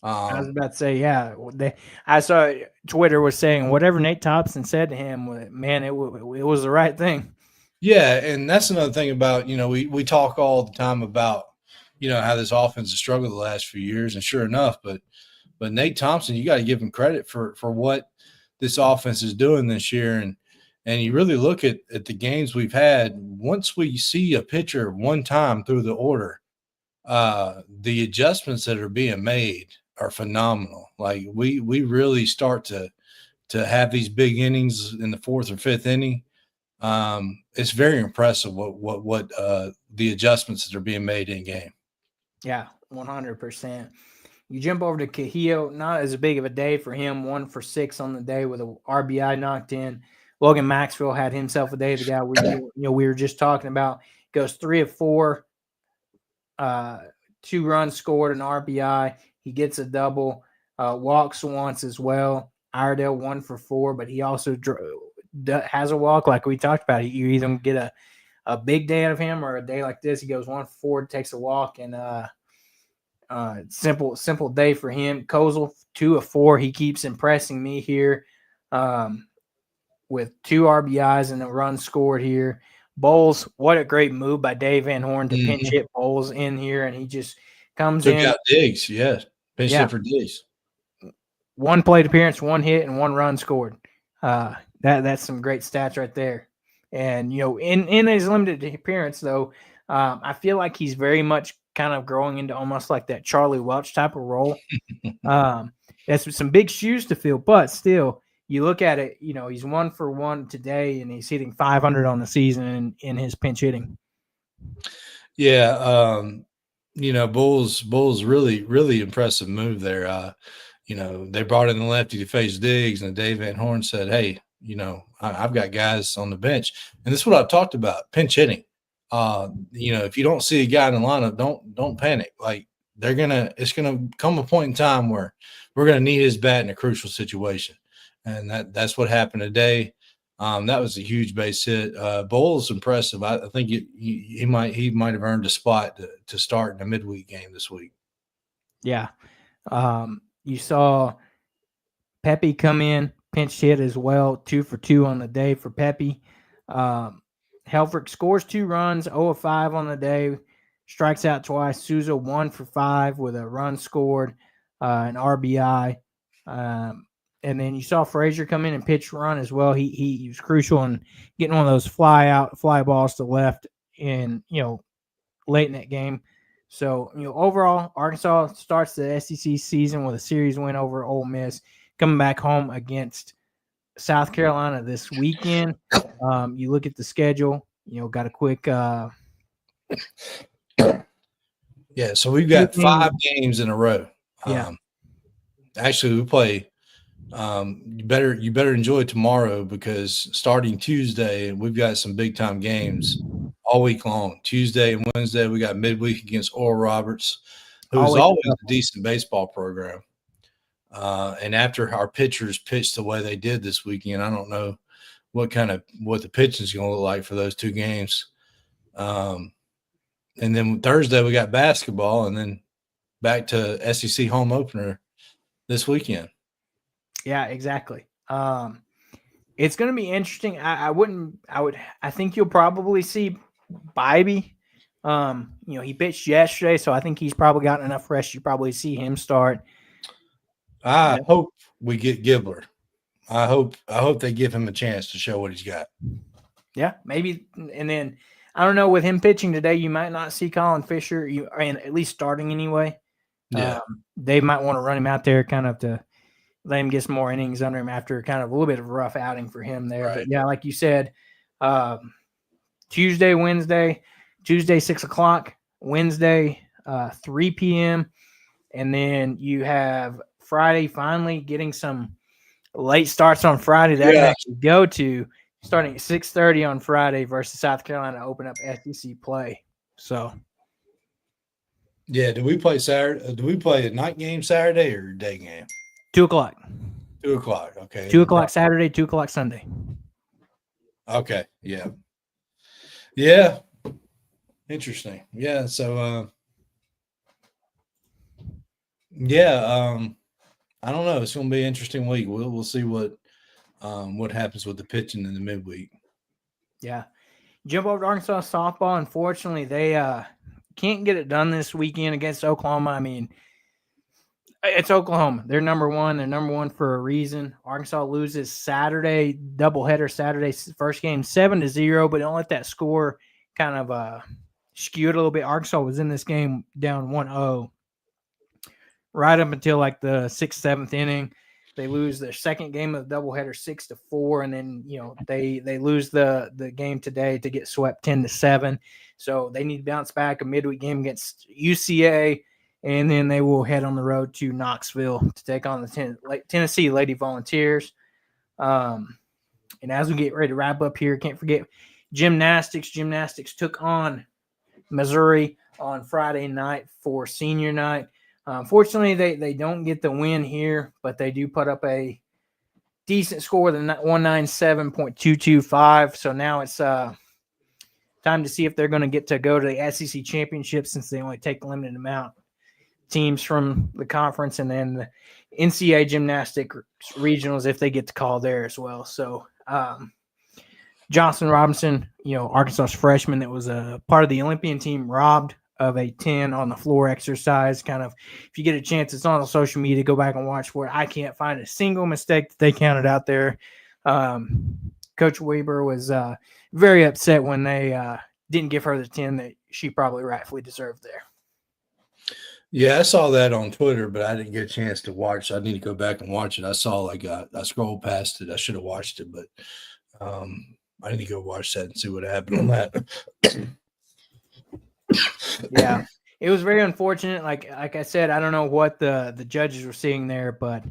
I was about to say, yeah. I saw Twitter was saying whatever Nate Thompson said to him, man, it was the right thing. Yeah, and that's another thing about, we talk all the time about, how this offense has struggled the last few years, and sure enough, but Nate Thompson, you got to give him credit for what this offense is doing this year, and you really look at the games we've had. Once we see a pitcher one time through the order, the adjustments that are being made are phenomenal. Like we really start to have these big innings in the fourth or fifth inning. It's very impressive what the adjustments that are being made in game. Yeah, 100%. You jump over to Cahillo, not as big of a day for him, 1 for 6 on the day with a RBI knocked in. Logan Maxwell had himself a day. The guy we were just talking about goes 3 of 4, 2 runs scored, an RBI. He gets a double, walks once as well. Iredale 1 for 4, but he also has a walk like we talked about. You either get a big day out of him or a day like this. He goes 1 for 4, takes a walk, and simple day for him. Kozel 2 of 4. He keeps impressing me here with 2 RBIs and a run scored here. Bowles, what a great move by Dave Van Horn to pinch hit Bowles in here, and he just comes Took in. out Diggs, yes. Pinch hit for Diggs. 1 plate appearance, 1 hit, and 1 run scored. That's some great stats right there. And in his limited appearance, though, I feel like he's very much kind of growing into almost like that Charlie Welch type of role. That's some big shoes to fill, but still, you look at it. He's 1 for 1 today, and he's hitting 500 on the season in his pinch hitting. Yeah, Bulls really, really impressive move there. They brought in the lefty to face Diggs, and Dave Van Horn said, hey, I've got guys on the bench. And this is what I've talked about, pinch hitting. If you don't see a guy in the lineup, don't panic. Like it's gonna come a point in time where we're gonna need his bat in a crucial situation. And that's what happened today. That was a huge base hit. Bowles impressive. I think he might have earned a spot to start in a midweek game this week. Yeah. You saw Pepe come in, pinch hit as well, 2 for 2 on the day for Pepe. Helfrich scores 2 runs, 0 of 5 on the day, strikes out twice. Souza 1 for 5 with a run scored, an RBI. And then you saw Frazier come in and pitch run as well. He was crucial in getting one of those fly balls to left in, late in that game. So, overall, Arkansas starts the SEC season with a series win over Ole Miss, coming back home against South Carolina this weekend. You look at the schedule, got a quick yeah, so we've got 5 games in a row. Yeah. Actually, we play you better enjoy tomorrow, because starting Tuesday, we've got some big time games all week long. Tuesday and Wednesday, we got midweek against Oral Roberts, who's always a decent baseball program. And after our pitchers pitched the way they did this weekend, I don't know what the pitching is going to look like for those 2 games. And then Thursday we got basketball, and then back to SEC home opener this weekend. Yeah, exactly. It's going to be interesting. I think you'll probably see Bybee. He pitched yesterday, so I think he's probably gotten enough rest. You probably see him start. I hope we get Gibbler. I hope they give him a chance to show what he's got. Yeah, maybe. And then I don't know, with him pitching today, you might not see Colin Fisher, and at least starting anyway. Yeah, they might want to run him out there kind of to let him get some more innings under him after kind of a little bit of a rough outing for him there. Right. But yeah, like you said, Tuesday, 6 o'clock, Wednesday, 3 p.m. And then you have Friday finally getting some late starts on Friday that I can Yeah. actually go to, starting at 6:30 on Friday versus South Carolina, open up SEC play. So, Yeah. Do we play Saturday? Do we play a night game Saturday or day game? 2:00. 2:00. Okay. 2:00 Saturday, 2:00 Sunday. Okay. Yeah. Yeah. Interesting. Yeah. So, I don't know. It's going to be an interesting week. We'll see what happens with the pitching in the midweek. Yeah. Jump over to Arkansas softball. Unfortunately, they can't get it done this weekend against Oklahoma. I mean, it's Oklahoma. They're number one. They're number one for a reason. Arkansas loses Saturday, doubleheader Saturday, first game 7-0, but don't let that score kind of skew it a little bit. Arkansas was in this game down 1-0 right up until like the 6th, 7th inning. They lose their second game of the doubleheader 6-4, and then they lose the game today to get swept 10-7. So they need to bounce back a midweek game against UCA, and then they will head on the road to Knoxville to take on the Tennessee Lady Volunteers. And as we get ready to wrap up here, can't forget gymnastics. Gymnastics took on Missouri on Friday night for senior night. Unfortunately, they don't get the win here, but they do put up a decent score, the 197.225. So now it's time to see if they're going to get to go to the SEC championship, since they only take a limited amount teams from the conference, and then the NCAA gymnastic regionals if they get to call there as well. So Johnson Robinson, Arkansas's freshman that was a part of the Olympian team, robbed of a 10 on the floor exercise. Kind of, if you get a chance, it's on social media, go back and watch for it. I can't find a single mistake that they counted out there. Coach Weber was very upset when they didn't give her the 10 that she probably rightfully deserved there. Yeah, I saw that on Twitter, but I didn't get a chance to watch. I need to go back and watch it. I saw I scrolled past it. I should have watched it, but I need to go watch that and see what happened on that. Yeah, it was very unfortunate. Like I said, I don't know what the judges were seeing there, but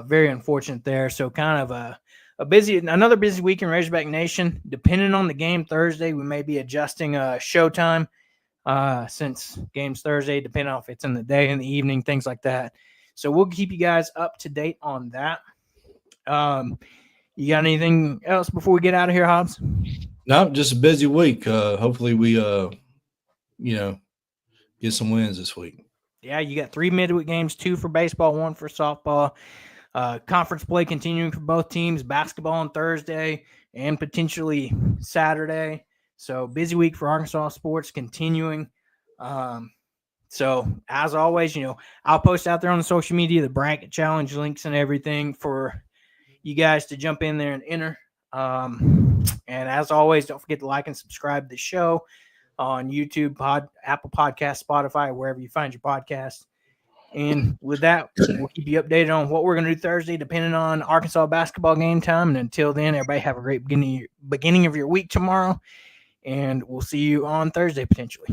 very unfortunate there. So kind of another busy week in Razorback Nation. Depending on the game Thursday, we may be adjusting showtime. Since games Thursday, depending on if it's in the day, in the evening, things like that. So we'll keep you guys up to date on that. You got anything else before we get out of here, Hobbs? No, just a busy week. Hopefully we, get some wins this week. Yeah, you got 3 midweek games, 2 for baseball, 1 for softball. Conference play continuing for both teams, basketball on Thursday and potentially Saturday. So busy week for Arkansas sports continuing. So as always, I'll post out there on the social media, the bracket challenge links and everything for you guys to jump in there and enter. And as always, don't forget to like and subscribe to the show on YouTube, Apple Podcasts, Spotify, wherever you find your podcast. And with that, we'll keep you updated on what we're going to do Thursday, depending on Arkansas basketball game time. And until then, everybody have a great beginning of your week tomorrow. And we'll see you on Thursday potentially.